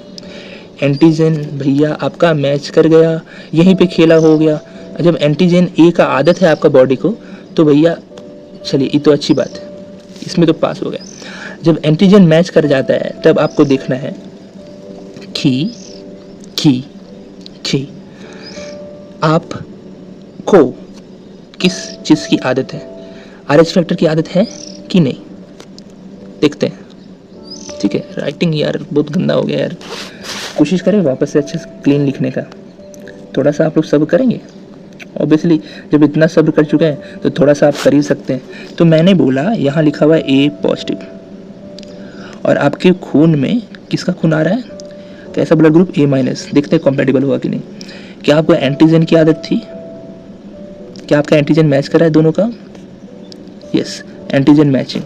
एंटीजन भैया आपका मैच कर गया, यहीं पे खेला हो गया। जब एंटीजन ए का आदत है आपका बॉडी को, तो भैया चलिए ये तो अच्छी बात है, इसमें तो पास हो गया। जब एंटीजन मैच कर जाता है तब आपको देखना है कि आपको किस चीज़ की आदत है, आरएच फैक्टर की आदत है कि नहीं, देखते हैं। ठीक है, राइटिंग यार बहुत गंदा हो गया यार, कोशिश करें वापस से अच्छे से क्लीन लिखने का। थोड़ा सा आप लोग सब्र करेंगे, ऑब्वियसली जब इतना सब्र कर चुके हैं तो थोड़ा सा आप कर ही सकते हैं। तो मैंने बोला यहाँ लिखा हुआ है ए पॉजिटिव और आपके खून में किसका खून आ रहा है, कैसा ब्लड ग्रुप, ए माइनस। देखते हैं कॉम्पैटिबल हुआ कि नहीं। क्या आपको एंटीजन की आदत थी, क्या आपका एंटीजन मैच कर रहा है दोनों का, yes antigen matching,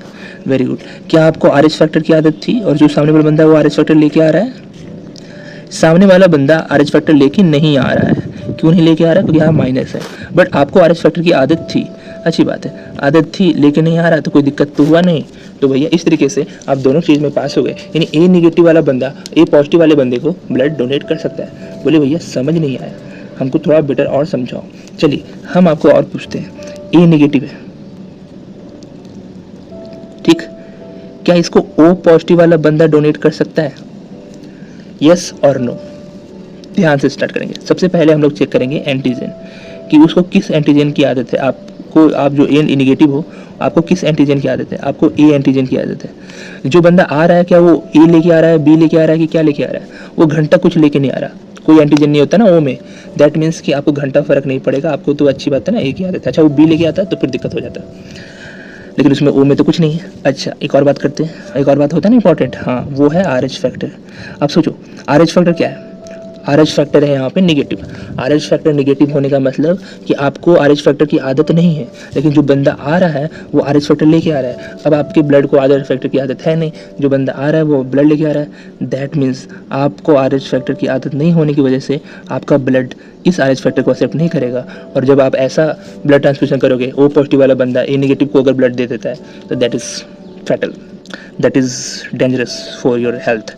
very good. क्या आपको आरएच फैक्टर की आदत थी और जो सामने वाला बंदा है वो आरएच फैक्टर लेके आ रहा है, सामने वाला बंदा आरएच फैक्टर लेके नहीं आ रहा है। क्यों नहीं लेके आ रहा है, क्योंकि यहाँ माइनस है, बट आपको आरएच फैक्टर की आदत थी, अच्छी बात है, आदत थी लेके नहीं आ रहा तो कोई दिक्कत तो हुआ नहीं। तो भैया इस तरीके से आप दोनों चीज़ में पास हो गए, यानी ए निगेटिव वाला बंदा ए पॉजिटिव वाले बंदे को ब्लड डोनेट कर सकता है। बोले भैया समझ नहीं आया, हमको थोड़ा बेटर और समझाओ। चलिए हम आपको और पूछते हैं, ए निगेटिव है ठीक, क्या इसको ओ पॉजिटिव वाला बंदा डोनेट कर सकता है, यस और नो। ध्यान से स्टार्ट करेंगे। सबसे पहले हम लोग चेक करेंगे एंटीजन, कि उसको किस एंटीजन की आदत है। आपको, आप जो ए निगेटिव हो, आपको किस एंटीजन की आदत है, आपको ए एंटीजन की आदत है। जो बंदा आ रहा है क्या वो ए लेके आ रहा है, बी लेके आ रहा है कि क्या लेके आ रहा है, वो घंटा कुछ लेके नहीं आ रहा, कोई एंटीजन नहीं होता ना ओ में, दैट मीन्स कि आपको घंटा फर्क नहीं पड़ेगा, आपको तो अच्छी बात है ना, ए की आदत है। अच्छा वो बी लेके आता है तो फिर दिक्कत हो जाता है, लेकिन उसमें ओ में तो कुछ नहीं है। अच्छा एक और बात करते हैं, एक और बात होता है ना इंपॉर्टेंट, हाँ वो है आरएच फैक्टर। अब सोचो आरएच फैक्टर क्या है, आरएच फैक्टर है यहाँ पे नेगेटिव। आरएच फैक्टर नेगेटिव होने का मतलब कि आपको आरएच फैक्टर की आदत नहीं है, लेकिन जो बंदा आ रहा है वो आरएच फैक्टर लेके आ रहा है। अब आपके ब्लड को आरएच फैक्टर की आदत है नहीं, जो बंदा आ रहा है वो ब्लड लेके आ रहा है, दैट मीन्स आपको आरएच फैक्टर की आदत नहीं होने की वजह से आपका ब्लड इस आरएच फैक्टर को एक्सेप्ट नहीं करेगा। और जब आप ऐसा ब्लड ट्रांसफ्यूजन करोगे, ओ पॉजिटिव वाला बंदा ए नेगेटिव को अगर ब्लड दे देता है तो that is fatal, that is dangerous for your health.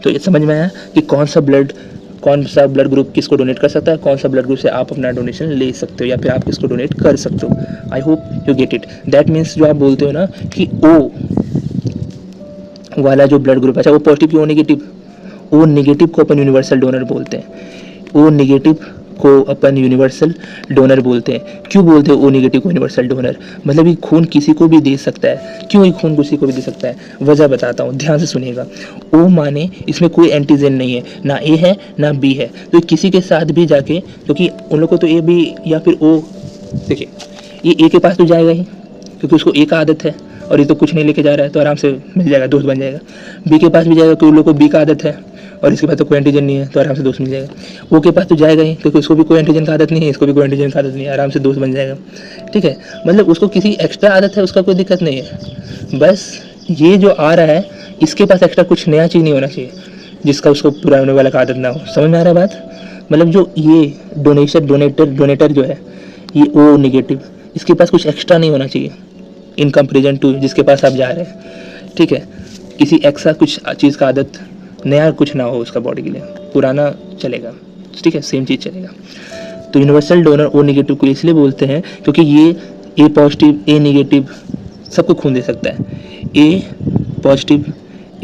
तो ये समझ में आया कि कौन सा ब्लड ग्रुप किसको डोनेट कर सकता है, कौन सा ब्लड ग्रुप से आप अपना डोनेशन ले सकते हो या फिर आप किसको डोनेट कर सकते हो। आई hope you get it. That means जो आप बोलते हो ना कि ओ वाला जो ब्लड ग्रुप है, अच्छा वो पॉजिटिव की ओ नेगेटिव, ओ नेगेटिव को अपन यूनिवर्सल डोनर बोलते हैं, ओ नेगेटिव को अपन यूनिवर्सल डोनर बोलते हैं। क्यों बोलते हैं ओ नेगेटिव को यूनिवर्सल डोनर, मतलब ये खून किसी को भी दे सकता है। क्यों ये खून किसी को भी दे सकता है, वजह बताता हूँ, ध्यान से सुनिएगा। ओ माने इसमें कोई एंटीजन नहीं है, ना ए है ना बी है, तो किसी के साथ भी जाके, क्योंकि उन लोग को तो ए बी या फिर ओ, देखिए ये ए के पास तो जाएगा ही क्योंकि उसको ए का आदत है और ये तो कुछ नहीं लेके जा रहा है तो आराम से मिल जाएगा, दोस्त बन जाएगा। बी के पास भी जाएगा क्योंकि उन लोग को बी का आदत है और इसके पास तो कोई एंटीजन नहीं है तो आराम से दोस्त मिल जाएगा। ओ के पास तो जाएगा ही क्योंकि उसको भी कोई एंटीजन का आदत नहीं है, इसको भी कोई एंटीजन का आदत नहीं है, आराम से दोस्त बन जाएगा। ठीक है, मतलब उसको किसी एक्स्ट्रा आदत है, उसका कोई दिक्कत नहीं है। बस ये जो आ रहा है इसके पास एक्स्ट्रा कुछ नया चीज़ नहीं होना चाहिए जिसका उसको पूरा होने वाला का आदत ना हो। समझ में आ रहा है बात, मतलब जो ये डोनेटर जो है ये ओ नेगेटिव, इसके पास कुछ एक्स्ट्रा नहीं होना चाहिए इन कंपेरिजन टू जिसके पास आप जा रहे हैं। ठीक है, किसी एक्स्ट्रा कुछ चीज़ का आदत नया कुछ ना हो उसका बॉडी के लिए, पुराना चलेगा। ठीक है, सेम चीज़ चलेगा। तो यूनिवर्सल डोनर ओ नेगेटिव को इसलिए बोलते हैं क्योंकि ये ए पॉजिटिव ए नेगेटिव सबको खून दे सकता है। A positive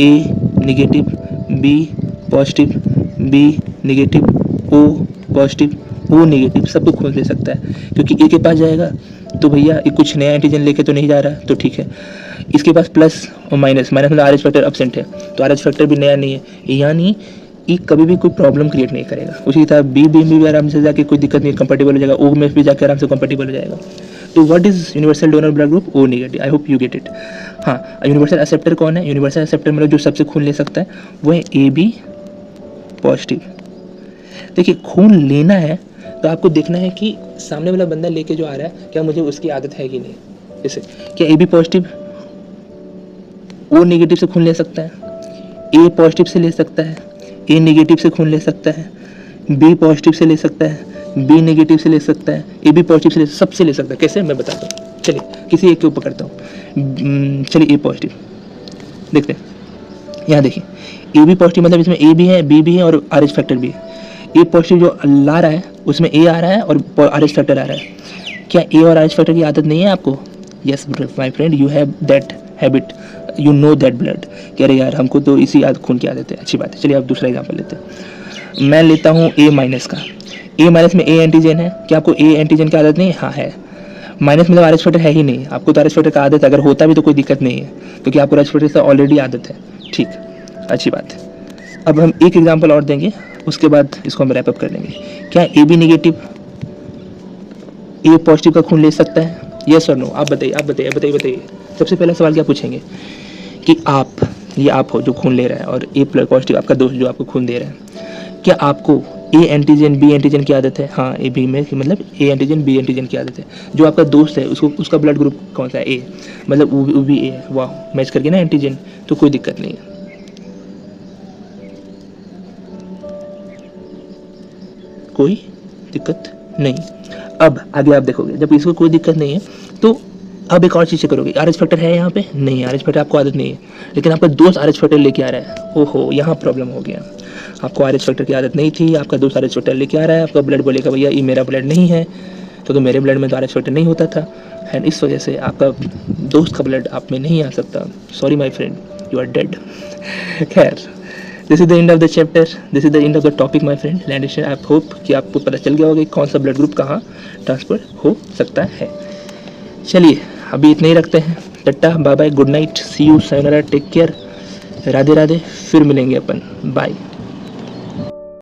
A negative, B positive B negative, O positive O negative सबको खून दे सकता है। क्योंकि ए के पास जाएगा तो भैया ये कुछ नया एंटीजन लेके तो नहीं जा रहा, तो ठीक है। इसके पास प्लस और माइनस मतलब आरएच फैक्टर एब्सेंट है तो आरएच फैक्टर भी नया नहीं है, यानी ये कभी भी कोई प्रॉब्लम क्रिएट नहीं करेगा। उसी तरह बी में भी आराम से जाके कोई दिक्कत नहीं, कंफर्टेबल हो जाएगा। ओ में भी जाके आराम से कंफर्टेबल हो जाएगा। तो what is universal donor blood group? O negative. I hope you get it. हाँ, यूनिवर्सल एक्सेप्टर कौन है? यूनिवर्सल एक्सेप्टर मतलब जो सबसे खून ले सकता है वो है ए बी पॉजिटिव। देखिए, खून लेना है तो आपको देखना है कि सामने वाला बंदा लेके जो आ रहा है क्या मुझे उसकी आदत है कि नहीं। जैसे क्या A B positive O negative से खून ले सकता है, ए पॉजिटिव से ले सकता है, ए नेगेटिव से खून ले सकता है, बी पॉजिटिव से ले सकता है, बी नेगेटिव से ले सकता है, ए बी पॉजिटिव से ले, सबसे ले सकता है। कैसे, मैं बताता हूँ। चलिए किसी एक के ऊपर करता हूँ। चलिए ए पॉजिटिव देखते हैं। यहाँ देखिए, ए बी पॉजिटिव मतलब इसमें ए भी है, बी भी है और आर एच फैक्टर भी है। ए पॉजिटिव जो ला रहा है उसमें ए आ रहा है और आर एच फैक्टर आ रहा है। क्या ए और आर एच फैक्टर की आदत नहीं है आपको? Yes my friend, you have that habit, you know that blood. कह रहे यार हमको तो इसी खून की आदत है। अच्छी बात है। चलिए आप दूसरा एग्जाम्पल लेते हैं। मैं लेता हूँ ए माइनस का। ए माइनस में ए एंटीजन है। क्या आपको ए एंटीजन की आदत नहीं है? हाँ है। माइनस मतलब आर एच फैक्टर है ही नहीं। आपको तो आर एच फैक्टर का आदत है, अगर होता भी तो कोई दिक्कत नहीं है क्योंकि आपको आर एच फैक्टर से ऑलरेडी आदत है। ठीक, अच्छी बात है। अब हम एक एग्जाम्पल और देंगे, उसके बाद इसको हम रैप अप कर लेंगे। क्या A B negative A positive का खून ले सकता है? यस और नो? आप बताइए, आप बताइए, बताइए, बताइए। सबसे पहला सवाल क्या पूछेंगे कि आप, ये आप हो जो खून ले रहा है और ए प्लस पॉजिटिव आपका दोस्त जो आपको खून दे रहा है, क्या आपको ए एंटीजन बी एंटीजन की आदत है? हाँ, ए बी में मतलब ए एंटीजन बी एंटीजन की आदत है। जो आपका दोस्त है उसको उसका ब्लड ग्रुप कौन सा है? ए, मतलब वो भी ए है। वाह, मैच करके ना एंटीजन, तो कोई दिक्कत नहीं है। कोई दिक्कत नहीं। अब आगे आप देखोगे, जब इसको कोई दिक्कत नहीं है तो अब एक और चीज़ करोगे। आर एच फैक्टर है यहाँ पे? नहीं, आर एच फैक्टर आपको आदत नहीं है, लेकिन आपका दोस्त आर एच फैक्टर लेके आ रहा है। ओहो, यहाँ प्रॉब्लम हो गया। आपको आर एच फैक्टर की आदत नहीं थी, आपका दोस्त आर एच फैक्टर लेके आ रहा है। आपका ब्लड बोलेगा भैया ये मेरा ब्लड नहीं है, तो मेरे ब्लड में तो आर एच फैक्टर नहीं होता था, एंड इस वजह से आपका दोस्त का ब्लड आप में नहीं आ सकता। Sorry my friend, you are dead. खैर, this is the end of the chapter, this is the end of the topic my friend लैंडेशन। आई होप कि आपको पता चल गया होगा कि कौन सा ब्लड ग्रुप कहाँ ट्रांसफर हो सकता है। चलिए अभी इतने ही रखते हैं। Tata, bye bye, good night, see you, सायोनारा, टेक केयर, राधे राधे। फिर मिलेंगे अपन, बाय।